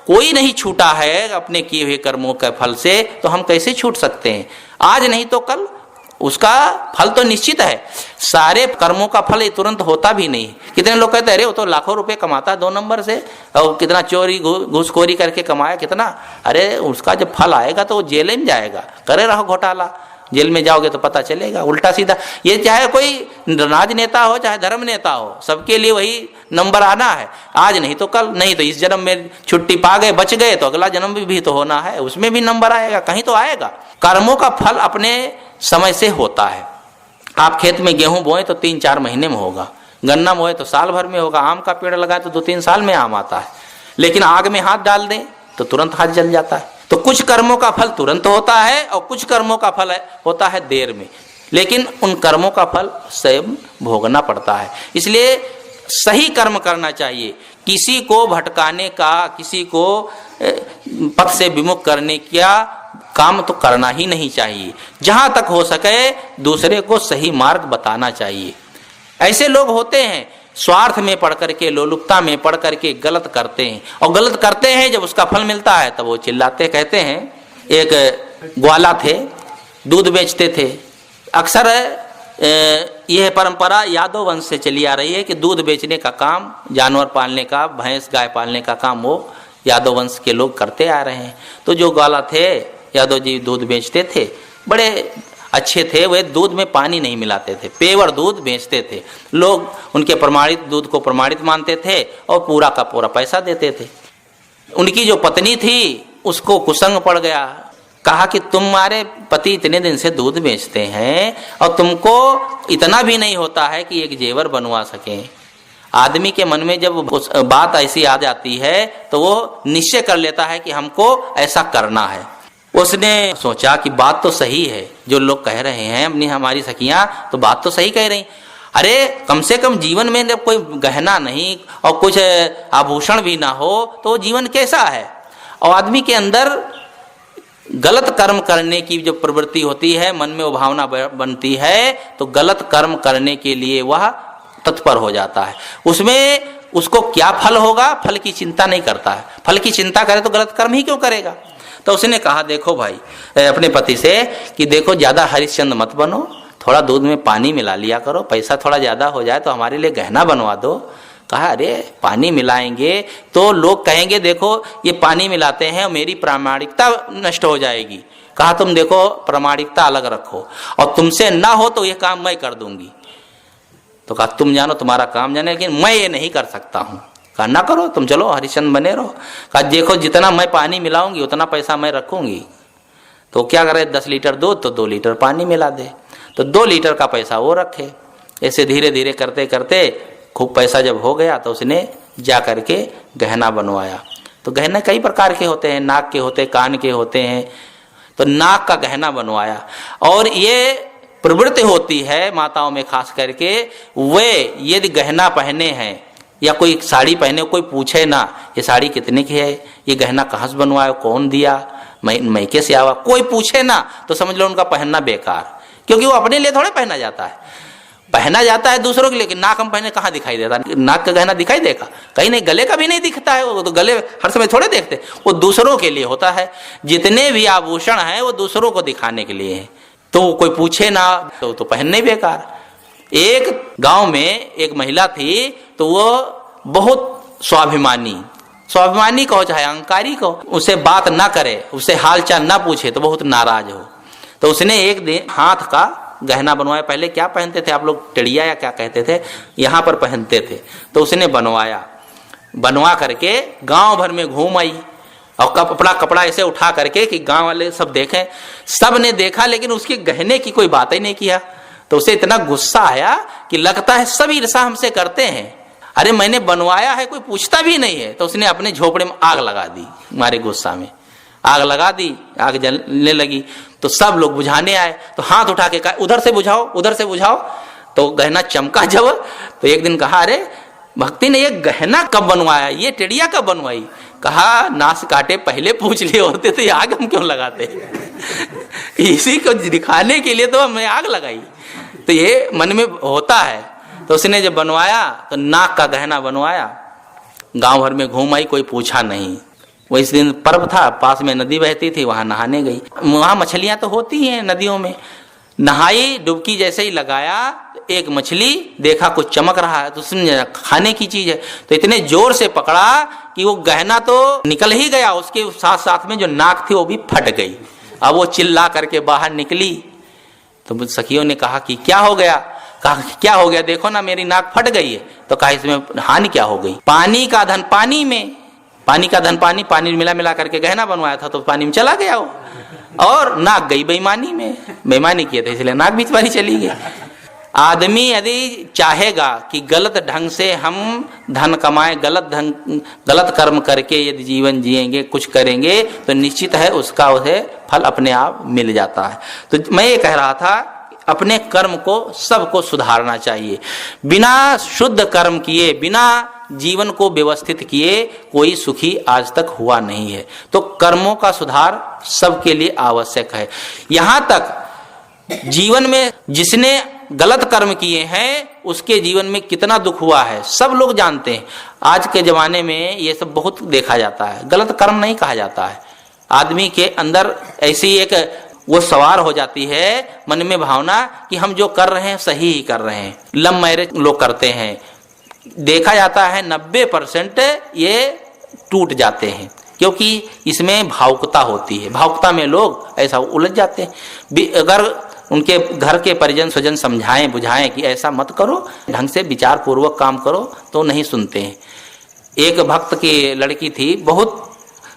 कोई नहीं छूटा है अपने किए हुए कर्मों के फल से, तो हम कैसे छूट सकते हैं? आज नहीं तो कल उसका फल तो निश्चित है। सारे कर्मों का फल तुरंत होता भी नहीं। कितने लोग कहते हैं अरे वो तो लाखों रुपए कमाता 2 नंबर से, और कितना चोरी घूसखोरी करके कमाया कितना। अरे उसका जब फल आएगा तो वो जेल में जाएगा। करे रहो घोटाला, जेल में जाओगे तो पता चलेगा। उल्टा सीधा, ये चाहे कोई राजनेता हो चाहे धर्म नेता हो, सबके लिए वही नंबर आना है। आज नहीं तो कल, नहीं तो इस जन्म में छुट्टी पा गए, बच गए, तो अगला जन्म भी तो होना है, उसमें भी नंबर आएगा, कहीं तो आएगा। कर्मों का फल अपने समय से होता है। आप खेत में गेहूं बोए तो 3-4 महीने में होगा, गन्ना बोए तो साल भर में होगा, आम का पेड़ लगाए तो 2-3 साल में आम आता है। लेकिन आग में हाथ डाल दें तो तुरंत हाथ जल जाता है। तो कुछ कर्मों का फल तुरंत होता है और कुछ कर्मों का फल होता है देर में, लेकिन उन कर्मों का फल स्वयं भोगना पड़ता है। इसलिए सही कर्म करना चाहिए। किसी को भटकाने का, किसी को पथ से विमुख करने का काम तो करना ही नहीं चाहिए। जहां तक हो सके दूसरे को सही मार्ग बताना चाहिए। ऐसे लोग होते हैं स्वार्थ में पढ़ करके, लोलुपता में पढ़ करके गलत करते हैं, और गलत करते हैं जब उसका फल मिलता है तब वो चिल्लाते। कहते हैं, एक ग्वाला थे, दूध बेचते थे। अक्सर यह परंपरा यादव वंश से चली आ रही है कि दूध बेचने का काम, जानवर पालने का, भैंस गाय पालने का काम वो यादव वंश के लोग करते आ रहे हैं। तो जो ग्वाला थे, यादव जी दूध बेचते थे, बड़े अच्छे थे। वे दूध में पानी नहीं मिलाते थे, पेवर दूध बेचते थे। लोग उनके प्रमाणित दूध को प्रमाणित मानते थे और पूरा का पूरा पैसा देते थे। उनकी जो पत्नी थी उसको कुसंग पड़ गया। कहा कि तुम्हारे पति इतने दिन से दूध बेचते हैं और तुमको इतना भी नहीं होता है कि एक जेवर बनवा सकें। आदमी के मन में जब बात ऐसी आ जाती है तो वो निश्चय कर लेता है कि हमको ऐसा करना है। उसने सोचा कि बात तो सही है, जो लोग कह रहे हैं अपनी हमारी सखियां तो बात तो सही कह रही। अरे कम से कम जीवन में जब कोई गहना नहीं और कुछ आभूषण भी ना हो तो जीवन कैसा है। और आदमी के अंदर गलत कर्म करने की जो प्रवृत्ति होती है, मन में वो भावना बनती है, तो गलत कर्म करने के लिए वह तत्पर हो जाता है। उसमें उसको क्या फल होगा, फल की चिंता नहीं करता है। फल की चिंता करे तो गलत कर्म ही क्यों करेगा। तो उसने कहा देखो भाई अपने पति से कि देखो ज्यादा हरिश्चंद्र मत बनो, थोड़ा दूध में पानी मिला लिया करो, पैसा थोड़ा ज्यादा हो जाए तो हमारे लिए गहना बनवा दो। कहा अरे पानी मिलाएंगे तो लोग कहेंगे देखो ये पानी मिलाते हैं और मेरी प्रामाणिकता नष्ट हो जाएगी। कहा तुम देखो प्रामाणिकता अलग रखो और तुमसे ना हो तो ये काम मैं कर दूंगी। तो कहा तुम जानो तुम्हारा काम जाने, लेकिन मैं ये नहीं कर सकता हूँ। कहा ना करो तुम, चलो हरिश्चंद्र बने रहो। कहा देखो जितना मैं पानी मिलाऊंगी उतना पैसा मैं रखूंगी। तो क्या करे 10 लीटर दूध तो 2 लीटर पानी मिला दे, तो 2 लीटर का पैसा वो रखे। ऐसे धीरे धीरे करते करते खूब पैसा जब हो गया तो उसने जा करके गहना बनवाया। तो गहने कई प्रकार के होते हैं, नाक के होते हैं, कान के होते हैं। तो नाक का गहना बनवाया। और ये प्रवृत्ति होती है माताओं में खास करके, वे यदि गहना पहने हैं या कोई साड़ी पहने, कोई पूछे ना ये साड़ी कितने की है, ये गहना कहाँ से बनवाया, कौन दिया, मैके से आवा, कोई पूछे ना तो समझ लो उनका पहनना बेकार। क्योंकि वो अपने लिए थोड़े पहना जाता है, पहना जाता है दूसरों के लिए। लेकिन नाक हम पहने कहाँ दिखाई देता, नाक का गहना दिखाई देगा कहीं नहीं, गले का भी नहीं दिखता है। वो तो गले हर समय थोड़े देखते, वो दूसरों के लिए होता है। जितने भी आभूषण हैं वो दूसरों को दिखाने के लिए है। तो कोई पूछे ना तो पहनने बेकार। एक गांव में एक महिला थी, तो वो बहुत स्वाभिमानी कहो चाहे अहंकारी कहो, उससे बात ना करे, उससे हाल चाल ना पूछे तो बहुत नाराज हो। तो उसने एक दिन हाथ का गहना बनवाया। पहले क्या पहनते थे आप लोग, टेड़िया या क्या कहते थे, यहाँ पर पहनते थे। तो उसने बनवाया, बनवा करके गांव भर में घूम आई और अपना कपड़ा ऐसे उठा करके कि गांव वाले सब देखें। सब ने देखा लेकिन उसके गहने की कोई बात ही नहीं किया। तो उसे इतना गुस्सा आया कि लगता है सब ईर्षा हमसे करते हैं, अरे मैंने बनवाया है कोई पूछता भी नहीं है। तो उसने अपने झोपड़े में आग लगा दी, मारे गुस्सा में आग लगा दी, आग जलने लगी। तो सब लोग बुझाने आए, तो हाथ उठा के कहा उधर से बुझाओ, उधर से बुझाओ। तो गहना चमका जब, तो एक दिन कहा अरे भक्ति ने ये गहना कब बनवाया, ये टेड़िया कब बनवाई। कहा नास काटे पहले पूछ लिए होते तो ये आग हम क्यों लगाते इसी को दिखाने के लिए तो हमने आग लगाई। तो ये मन में होता है। तो उसने जब बनवाया तो नाक का गहना बनवाया, गांव भर में घूम आई, कोई पूछा नहीं। वो इस दिन पर्व था, पास में नदी बहती थी, वहां नहाने गई। वहां मछलियां तो होती हैं नदियों में। नहाई, डुबकी जैसे ही लगाया, एक मछली देखा कुछ चमक रहा है, तो उसने खाने की चीज है, तो इतने जोर से पकड़ा कि वो गहना तो निकल ही गया, उसके साथ साथ में जो नाक थी वो भी फट गई। अब वो चिल्ला करके बाहर निकली। तो सखियों ने कहा कि क्या हो गया। कहा क्या हो गया, देखो ना मेरी नाक फट गई है। तो कहा इसमें हानि क्या हो गई, पानी का धन पानी में, पानी का धन पानी, पानी मिला मिला करके गहना बनवाया था तो पानी में चला गया वो, और नाक गई बेईमानी में, बेईमानी किए थे इसलिए नाक बीच वाली चली गई। आदमी यदि चाहेगा कि गलत ढंग से हम धन कमाएं, गलत कर्म करके यदि जीवन जिएंगे, कुछ करेंगे, तो निश्चित है उसका उसे फल अपने आप मिल जाता है। तो मैं ये कह रहा था अपने कर्म को सबको सुधारना चाहिए। बिना शुद्ध कर्म किए, बिना जीवन को व्यवस्थित किए कोई सुखी आज तक हुआ नहीं है। तो कर्मों का सुधार सबके लिए आवश्यक है। यहां तक जीवन में जिसने गलत कर्म किए हैं उसके जीवन में कितना दुख हुआ है सब लोग जानते हैं। आज के जमाने में ये सब बहुत देखा जाता है। गलत कर्म नहीं कहा जाता है, आदमी के अंदर ऐसी एक वो सवार हो जाती है मन में भावना कि हम जो कर रहे हैं सही ही कर रहे हैं। लव मैरिज लोग करते हैं, देखा जाता है 90% ये टूट जाते हैं, क्योंकि इसमें भावुकता होती है। भावुकता में लोग ऐसा उलझ जाते हैं। अगर उनके घर के परिजन स्वजन समझाएं बुझाएं कि ऐसा मत करो, ढंग से विचार पूर्वक काम करो, तो नहीं सुनते हैं। एक भक्त की लड़की थी, बहुत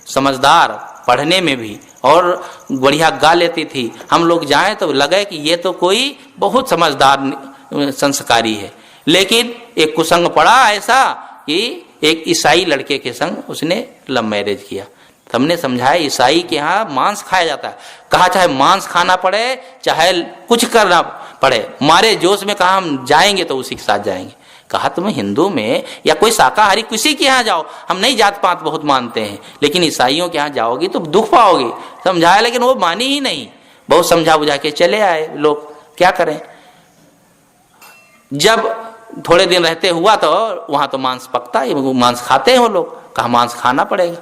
समझदार, पढ़ने में भी और बढ़िया गा लेती थी। हम लोग जाएं तो लगे कि ये तो कोई बहुत समझदार संस्कारी है, लेकिन एक कुसंग पड़ा ऐसा कि एक ईसाई लड़के के संग उसने लव मैरिज किया। हमने समझाया ईसाई के यहाँ मांस खाया जाता है। कहा चाहे मांस खाना पड़े चाहे कुछ करना पड़े, मारे जोश में कहा हम जाएंगे तो उसी के साथ जाएंगे। कहा तुम हिंदू में या कोई शाकाहारी किसी के यहाँ जाओ, हम नहीं जात पात बहुत मानते हैं, लेकिन ईसाइयों के यहाँ जाओगी तो दुख पाओगे। समझाया लेकिन वो मानी ही नहीं, बहुत समझा बुझा के चले आए लोग, क्या करें। जब थोड़े दिन रहते हुआ तो वहां तो मांस पकता है, मांस खाते हैं वो लोग, कहा मांस खाना पड़ेगा।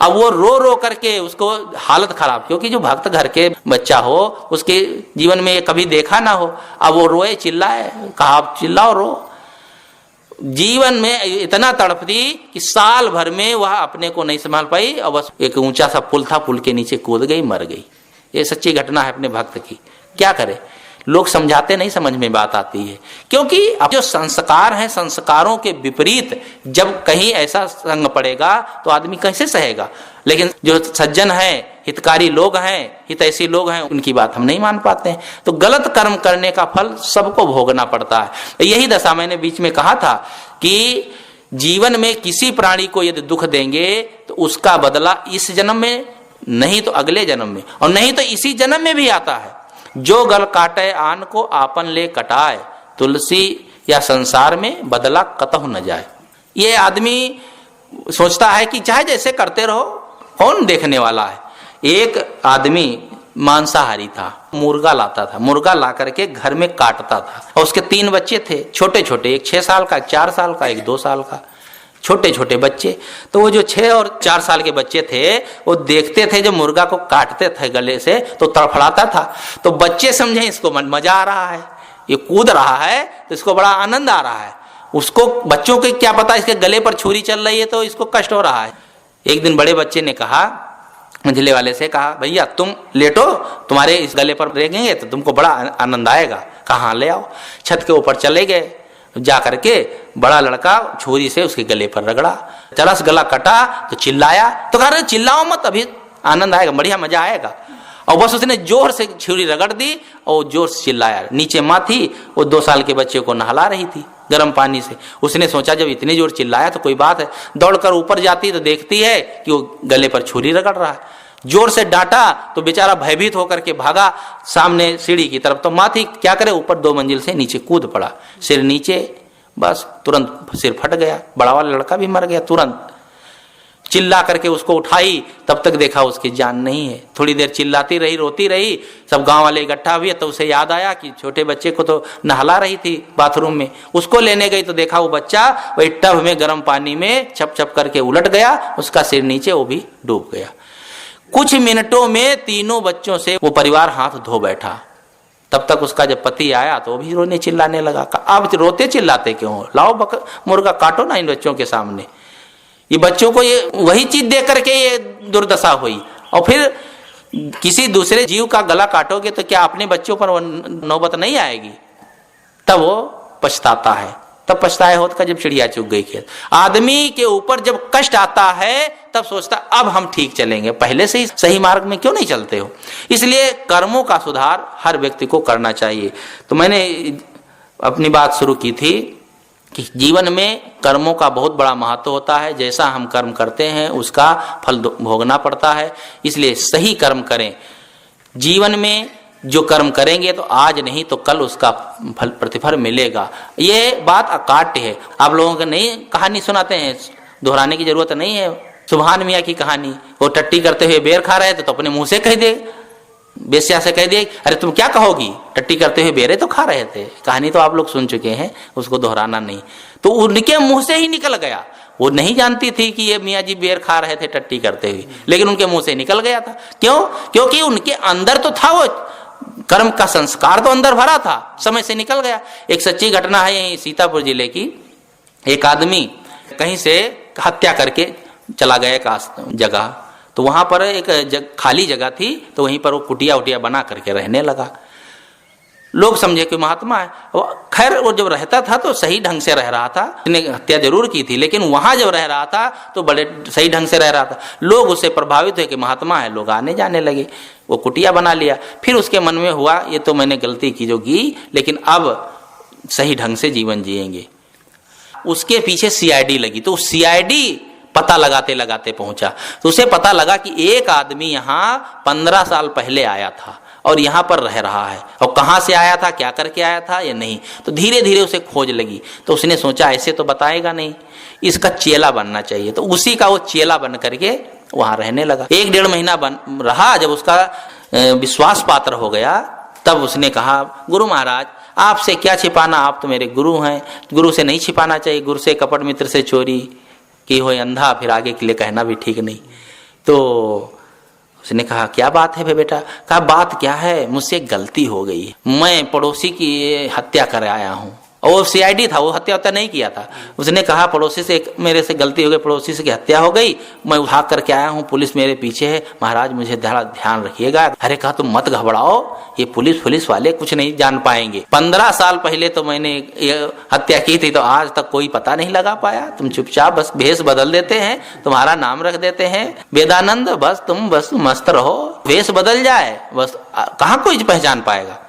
अब वो रो रो करके उसको हालत खराब, क्योंकि जो भक्त घर के बच्चा हो उसके जीवन में कभी देखा ना हो, अब वो रोए चिल्लाए, कहा आप चिल्लाओ रो। जीवन में इतना तड़पती कि साल भर में वह अपने को नहीं संभाल पाई और बस एक ऊंचा सा पुल था, पुल के नीचे कूद गई, मर गई। ये सच्ची घटना है अपने भक्त की। क्या करे, लोग समझाते नहीं, समझ में बात आती है। क्योंकि अब जो संस्कार हैं, संस्कारों के विपरीत जब कहीं ऐसा संग पड़ेगा तो आदमी कैसे सहेगा। लेकिन जो सज्जन हैं, हितकारी लोग हैं, हितैषी लोग हैं, उनकी बात हम नहीं मान पाते हैं। तो गलत कर्म करने का फल सबको भोगना पड़ता है। यही दशा मैंने बीच में कहा था कि जीवन में किसी प्राणी को यदि दुख देंगे तो उसका बदला इस जन्म में नहीं तो अगले जन्म में, और नहीं तो इसी जन्म में भी आता है। जो गल काटे आन को आपन ले कटाए, तुलसी या संसार में बदला कतहु न जाए। ये आदमी सोचता है कि चाहे जैसे करते रहो, कौन देखने वाला है। एक आदमी मांसाहारी था, मुर्गा लाता था, मुर्गा ला करके घर में काटता था, और उसके 3 बच्चे थे छोटे छोटे, एक 6 साल का, एक 4 साल का, एक 2 साल का, छोटे छोटे बच्चे। तो वो जो 6 और 4 साल के बच्चे थे वो देखते थे, जो मुर्गा को काटते थे गले से तो तड़फड़ाता था। तो बच्चे समझे इसको मजा आ रहा है, ये कूद रहा है तो इसको बड़ा आनंद आ रहा है। उसको बच्चों को क्या पता इसके गले पर छुरी चल रही है तो इसको कष्ट हो रहा है। एक दिन बड़े बच्चे ने कहा, मंझले वाले से कहा, भैया तुम लेटो, तुम्हारे इस गले पर रेंगेंगे तो तुमको बड़ा आनंद आएगा। कहाँ ले आओ। छत के ऊपर चले गए, जा करके बड़ा लड़का छुरी से उसके गले पर रगड़ा, चरस गला कटा तो चिल्लाया। तो कह रहे चिल्लाओ मत, अभी आनंद आएगा, बढ़िया मजा आएगा। और बस उसने जोर से छुरी रगड़ दी और जोर से चिल्लाया। नीचे माँ थी, वो 2 साल के बच्चे को नहला रही थी गर्म पानी से। उसने सोचा जब इतनी जोर चिल्लाया तो कोई बात है, दौड़कर ऊपर जाती तो देखती है कि वो गले पर छुरी रगड़ रहा है। जोर से डांटा तो बेचारा भयभीत होकर के भागा सामने सीढ़ी की तरफ। तो माँ थी, क्या करे, ऊपर 2 मंजिल से नीचे कूद पड़ा, सिर नीचे, बस तुरंत सिर फट गया। बड़ा वाला लड़का भी मर गया तुरंत। चिल्ला करके उसको उठाई, तब तक देखा उसकी जान नहीं है। थोड़ी देर चिल्लाती रही, रोती रही, सब गांव वाले इकट्ठा हुए। तो उसे याद आया कि छोटे बच्चे को तो नहला रही थी बाथरूम में। उसको लेने गई तो देखा वो बच्चा वही टब में गर्म पानी में छप छप करके उलट गया, उसका सिर नीचे, वो भी डूब गया। कुछ मिनटों में तीनों बच्चों से वो परिवार हाथ धो बैठा। तब तक उसका जब पति आया तो वो भी रोने चिल्लाने लगा। आप रोते चिल्लाते क्यों हो, लाओ मुर्गा काटो ना इन बच्चों के सामने। ये बच्चों को ये वही चीज देख करके ये दुर्दशा हुई। और फिर किसी दूसरे जीव का गला काटोगे तो क्या अपने बच्चों पर नौबत नहीं आएगी? तब वो पछताता है। तब पछताए होत का जब चिड़िया चुग गई खेत। आदमी के ऊपर जब कष्ट आता है तब सोचता अब हम ठीक चलेंगे, पहले से ही सही मार्ग में क्यों नहीं चलते हो। इसलिए कर्मों का सुधार हर व्यक्ति को करना चाहिए। तो मैंने अपनी बात शुरू की थी कि जीवन में कर्मों का बहुत बड़ा महत्व होता है। जैसा हम कर्म करते हैं उसका फल भोगना पड़ता है। इसलिए सही कर्म करें। जीवन में जो कर्म करेंगे तो आज नहीं तो कल उसका फल प्रतिफल मिलेगा। ये बात अकाट्य है। आप लोगों को नहीं कहानी सुनाते हैं, दोहराने की जरूरत नहीं है। सुभान मियाँ की कहानी, वो टट्टी करते हुए बेर खा रहे थे तो अपने मुंह से कह दे, बेस्या से कह दिए, अरे तुम क्या कहोगी, टट्टी करते हुए बेरे तो खा रहे थे। कहानी तो आप लोग सुन चुके हैं, उसको दोहराना नहीं। तो उनके मुंह से ही निकल गया। वो नहीं जानती थी कि ये मियाँ जी बेर खा रहे थे टट्टी करते हुए, लेकिन उनके मुंह से निकल गया था। क्यों? क्योंकि उनके अंदर तो था, वो कर्म का संस्कार तो अंदर भरा था, समय से निकल गया। एक सच्ची घटना है यही सीतापुर जिले की। एक आदमी कहीं से हत्या करके चला गया एक जगह, तो वहां पर एक खाली जगह थी, तो वहीं पर वो कुटिया उटिया बना करके रहने लगा। लोग समझे कि महात्मा है। खैर वो जब रहता था तो सही ढंग से रह रहा था, उसने हत्या जरूर की थी, लेकिन वहां जब रह रहा था तो बड़े सही ढंग से रह रहा था। लोग उससे प्रभावित हुए कि महात्मा है, लोग आने जाने लगे। वो कुटिया बना लिया। फिर उसके मन में हुआ ये तो मैंने गलती की जो की, लेकिन अब सही ढंग से जीवन जिएंगे। उसके पीछे सीआईडी लगी, तो सीआईडी पता लगाते लगाते पहुंचा। तो उसे पता लगा कि एक आदमी यहाँ 15 साल पहले आया था और यहाँ पर रह रहा है, और कहाँ से आया था, क्या करके आया था या नहीं। तो धीरे धीरे उसे खोज लगी। तो उसने सोचा ऐसे तो बताएगा नहीं, इसका चेला बनना चाहिए। तो उसी का वो चेला बन करके वहाँ रहने लगा। 1-1.5 महीना रहा। जब उसका विश्वास पात्र हो गया तब उसने कहा, गुरु महाराज आपसे क्या छिपाना, आप तो मेरे गुरु हैं, गुरु से नहीं छिपाना चाहिए, गुरु से कपट मित्र से चोरी की हो अंधा, फिर आगे के लिए कहना भी ठीक नहीं। तो उसने कहा क्या बात है बेटा। कहा बात क्या है, मुझसे गलती हो गई, मैं पड़ोसी की हत्या कर आया हूँ। और वो सीआईडी था, वो हत्या नहीं किया था। उसने कहा पड़ोसी से मेरे से गलती हो गई, पड़ोसी से की हत्या हो गई, मैं भाग करके आया हूँ, पुलिस मेरे पीछे है, महाराज मुझे ध्यान रखिएगा। अरे कहा तुम मत घबराओ, ये पुलिस वाले कुछ नहीं जान पाएंगे। 15 साल पहले तो मैंने ये हत्या की थी, तो आज तक कोई पता नहीं लगा पाया। तुम चुपचाप बस भेष बदल देते हैं, तुम्हारा नाम रख देते हैं वेदानंद, बस तुम मस्त रहो, भेष बदल जाए बस, कहाँ कोई पहचान पाएगा।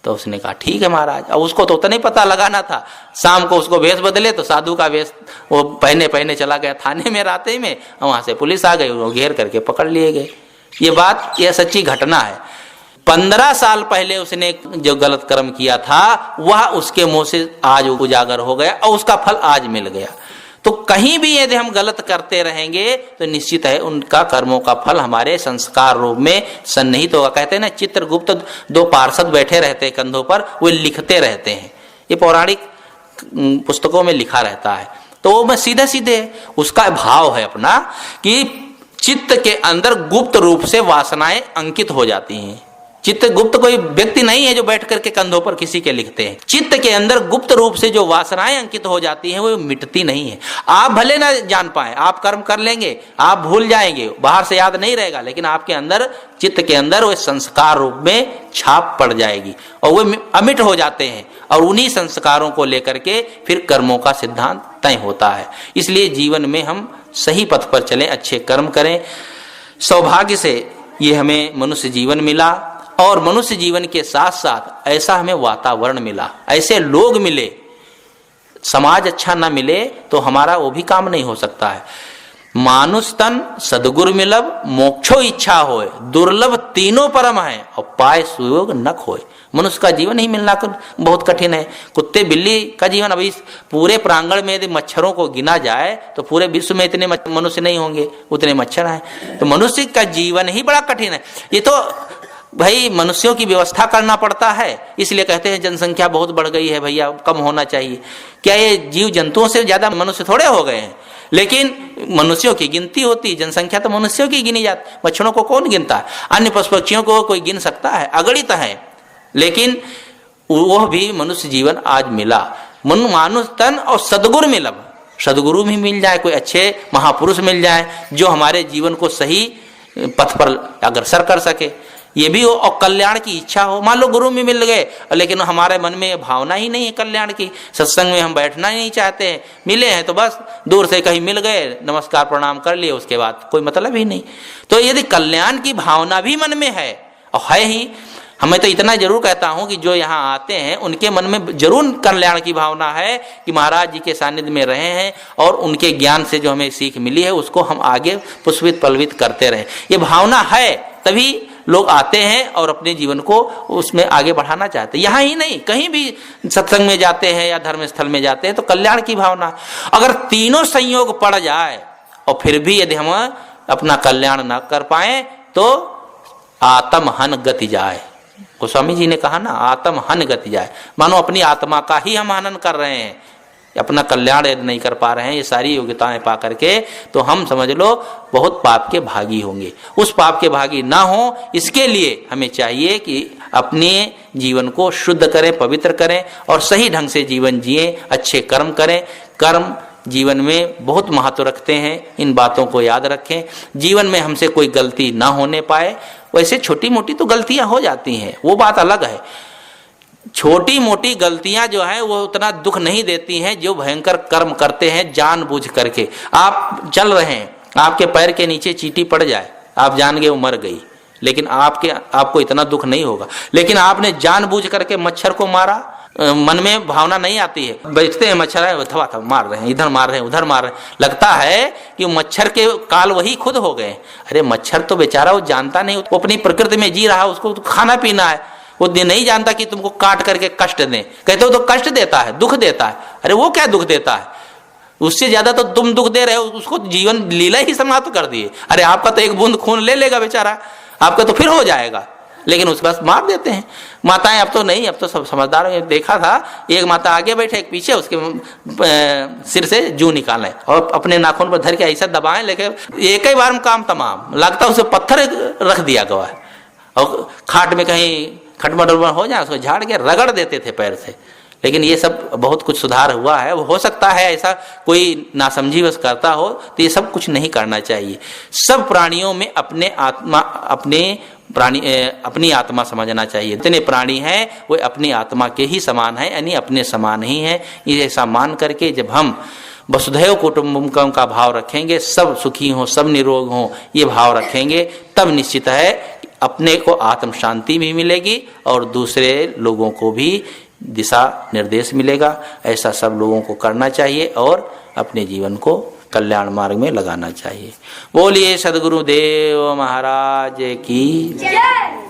तो उसने कहा ठीक है महाराज। अब उसको तो नहीं पता लगाना था। शाम को उसको वेश बदले तो साधु का वेश वो पहने चला गया थाने में रात ही में, वहां से पुलिस आ गई, वो घेर करके पकड़ लिए गए। ये सच्ची घटना है। 15 साल पहले उसने जो गलत कर्म किया था वह उसके मुंह से आज उजागर हो गया और उसका फल आज मिल गया। तो कहीं भी यदि हम गलत करते रहेंगे तो निश्चित है उनका कर्मों का फल हमारे संस्कार रूप में सन्निहित होगा। कहते हैं ना, चित्रगुप्त 2 पार्षद बैठे रहते हैं कंधों पर, वो लिखते रहते हैं, ये पौराणिक पुस्तकों में लिखा रहता है। तो वो मैं सीधे उसका भाव है अपना कि चित्त के अंदर गुप्त रूप से वासनाएं अंकित हो जाती हैं। चित्त गुप्त कोई व्यक्ति नहीं है जो बैठ करके कंधों पर किसी के लिखते हैं। चित्त के अंदर गुप्त रूप से जो वासनाएं अंकित हो जाती हैं वो मिटती नहीं है। आप भले ना जान पाए, आप कर्म कर लेंगे, आप भूल जाएंगे, बाहर से याद नहीं रहेगा, लेकिन आपके अंदर चित्त के अंदर वो संस्कार रूप में छाप पड़ जाएगी और वो अमिट हो जाते हैं। और उन्हीं संस्कारों को लेकर के फिर कर्मों का सिद्धांत तय होता है। इसलिए जीवन में हम सही पथ पर चलें, अच्छे कर्म करें। सौभाग्य से ये हमें मनुष्य जीवन मिला और मनुष्य जीवन के साथ साथ ऐसा हमें वातावरण मिला, ऐसे लोग मिले। समाज अच्छा ना मिले तो हमारा वो भी काम नहीं हो सकता है। मानुष तन सदगुरु मिलब, मोक्षो इच्छा होए, दुर्लभ तीनों परम है और पाए सुयोग नख होए। मनुष्य का जीवन ही मिलना बहुत कठिन है। कुत्ते बिल्ली का जीवन, अभी पूरे प्रांगण में यदि मच्छरों को गिना जाए तो पूरे विश्व में इतने मनुष्य नहीं होंगे, उतने मच्छर हैं। तो मनुष्य का जीवन ही बड़ा कठिन है। ये तो भाई मनुष्यों की व्यवस्था करना पड़ता है। इसलिए कहते हैं जनसंख्या बहुत बढ़ गई है भैया, कम होना चाहिए। क्या ये जीव जंतुओं से ज्यादा मनुष्य थोड़े हो गए हैं? लेकिन मनुष्यों की गिनती होती, जनसंख्या तो मनुष्यों की गिनी जाती, मच्छरों को कौन गिनता है? अन्य पशु पक्षियों को कोई गिन सकता है? अगणित है। लेकिन वह भी मनुष्य जीवन आज मिला। मानुष तन और सदगुरु मिलब, सदगुरु भी मिल जाए, कोई अच्छे महापुरुष मिल जाए जो हमारे जीवन को सही पथ पर अग्रसर कर सके, ये भी हो। और कल्याण की इच्छा हो। मान लो गुरु में मिल गए लेकिन हमारे मन में भावना ही नहीं है कल्याण की, सत्संग में हम बैठना ही नहीं चाहते हैं, मिले हैं तो बस दूर से कहीं मिल गए, नमस्कार प्रणाम कर लिए, उसके बाद कोई मतलब ही नहीं। तो यदि कल्याण की भावना भी मन में है और है ही, हमें तो इतना जरूर कहता हूं कि जो यहाँ आते हैं उनके मन में जरूर कल्याण की भावना है कि महाराज जी के सानिध्य में रहे हैं और उनके ज्ञान से जो हमें सीख मिली है उसको हम आगे पुष्पित पल्वित करते रहें। ये भावना है तभी लोग आते हैं और अपने जीवन को उसमें आगे बढ़ाना चाहते हैं। यहाँ ही नहीं, कहीं भी सत्संग में जाते हैं या धर्म स्थल में जाते हैं तो कल्याण की भावना। अगर तीनों संयोग पड़ जाए और फिर भी यदि हम अपना कल्याण न कर पाए तो आत्म हन गति जाए। गोस्वामी जी ने कहा ना, आत्म हन गति जाए, मानो अपनी आत्मा का ही हम हनन कर रहे हैं, अपना कल्याण यदि नहीं कर पा रहे हैं ये सारी योग्यताएं पा करके, तो हम समझ लो बहुत पाप के भागी होंगे। उस पाप के भागी ना हो, इसके लिए हमें चाहिए कि अपने जीवन को शुद्ध करें, पवित्र करें और सही ढंग से जीवन जिए, अच्छे कर्म करें। कर्म जीवन में बहुत महत्व रखते हैं, इन बातों को याद रखें। जीवन में हमसे कोई गलती ना होने पाए। वैसे छोटी मोटी तो गलतियां हो जाती हैं, वो बात अलग है। छोटी मोटी गलतियां जो है वो उतना दुख नहीं देती हैं जो भयंकर कर्म करते हैं जानबूझ करके। आप चल रहे हैं, आपके पैर के नीचे चींटी पड़ जाए, आप जान गए वो मर गई, लेकिन आपको इतना दुख नहीं होगा। लेकिन आपने जानबूझ करके मच्छर को मारा, मन में भावना नहीं आती है। बैठते हैं मच्छर है थवा थवा मार रहे हैं, इधर मार रहे हैं उधर मार रहे हैं, लगता है कि मच्छर के काल वही खुद हो गए। अरे मच्छर तो बेचारा वो जानता नहीं, वो अपनी प्रकृति में जी रहा है, उसको तो खाना पीना है, वो नहीं जानता कि तुमको काट करके कष्ट दे। कहते हो तो कष्ट देता है, दुख देता है। अरे वो क्या दुख देता है, उससे ज्यादा तो तुम दुख दे रहे हो, उसको जीवन लीला ही समाप्त कर दिए। अरे आपका तो एक बूंद खून ले लेगा बेचारा, आपका तो फिर हो जाएगा, लेकिन उसके पास मार देते हैं। माताएं अब तो नहीं, अब तो सब समझदार हो। देखा था एक माता आगे बैठे एक पीछे, उसके सिर से जू निकालें और अपने नाखून पर धर के ऐसा दबाएं, लेकिन एक ही बार में काम तमाम। लगता उसे पत्थर रख दिया गया है, और खाट में कहीं खटमटल हो जाए उसको झाड़ के रगड़ देते थे पैर से। लेकिन ये सब बहुत कुछ सुधार हुआ है। वो हो सकता है ऐसा कोई नासमझी बस करता हो, तो ये सब कुछ नहीं करना चाहिए। सब प्राणियों में अपनी आत्मा समझना चाहिए। जितने प्राणी हैं वो अपनी आत्मा के ही समान है, यानी अपने समान ही है। ये ऐसा मान करके जब हम वसुधैव कुटुंबकम का भाव रखेंगे, सब सुखी हों, सब निरोग हों, ये भाव रखेंगे, तब निश्चित है अपने को आत्म शांति भी मिलेगी और दूसरे लोगों को भी दिशा निर्देश मिलेगा। ऐसा सब लोगों को करना चाहिए और अपने जीवन को कल्याण मार्ग में लगाना चाहिए। बोलिए सद्गुरुदेव महाराज की जय।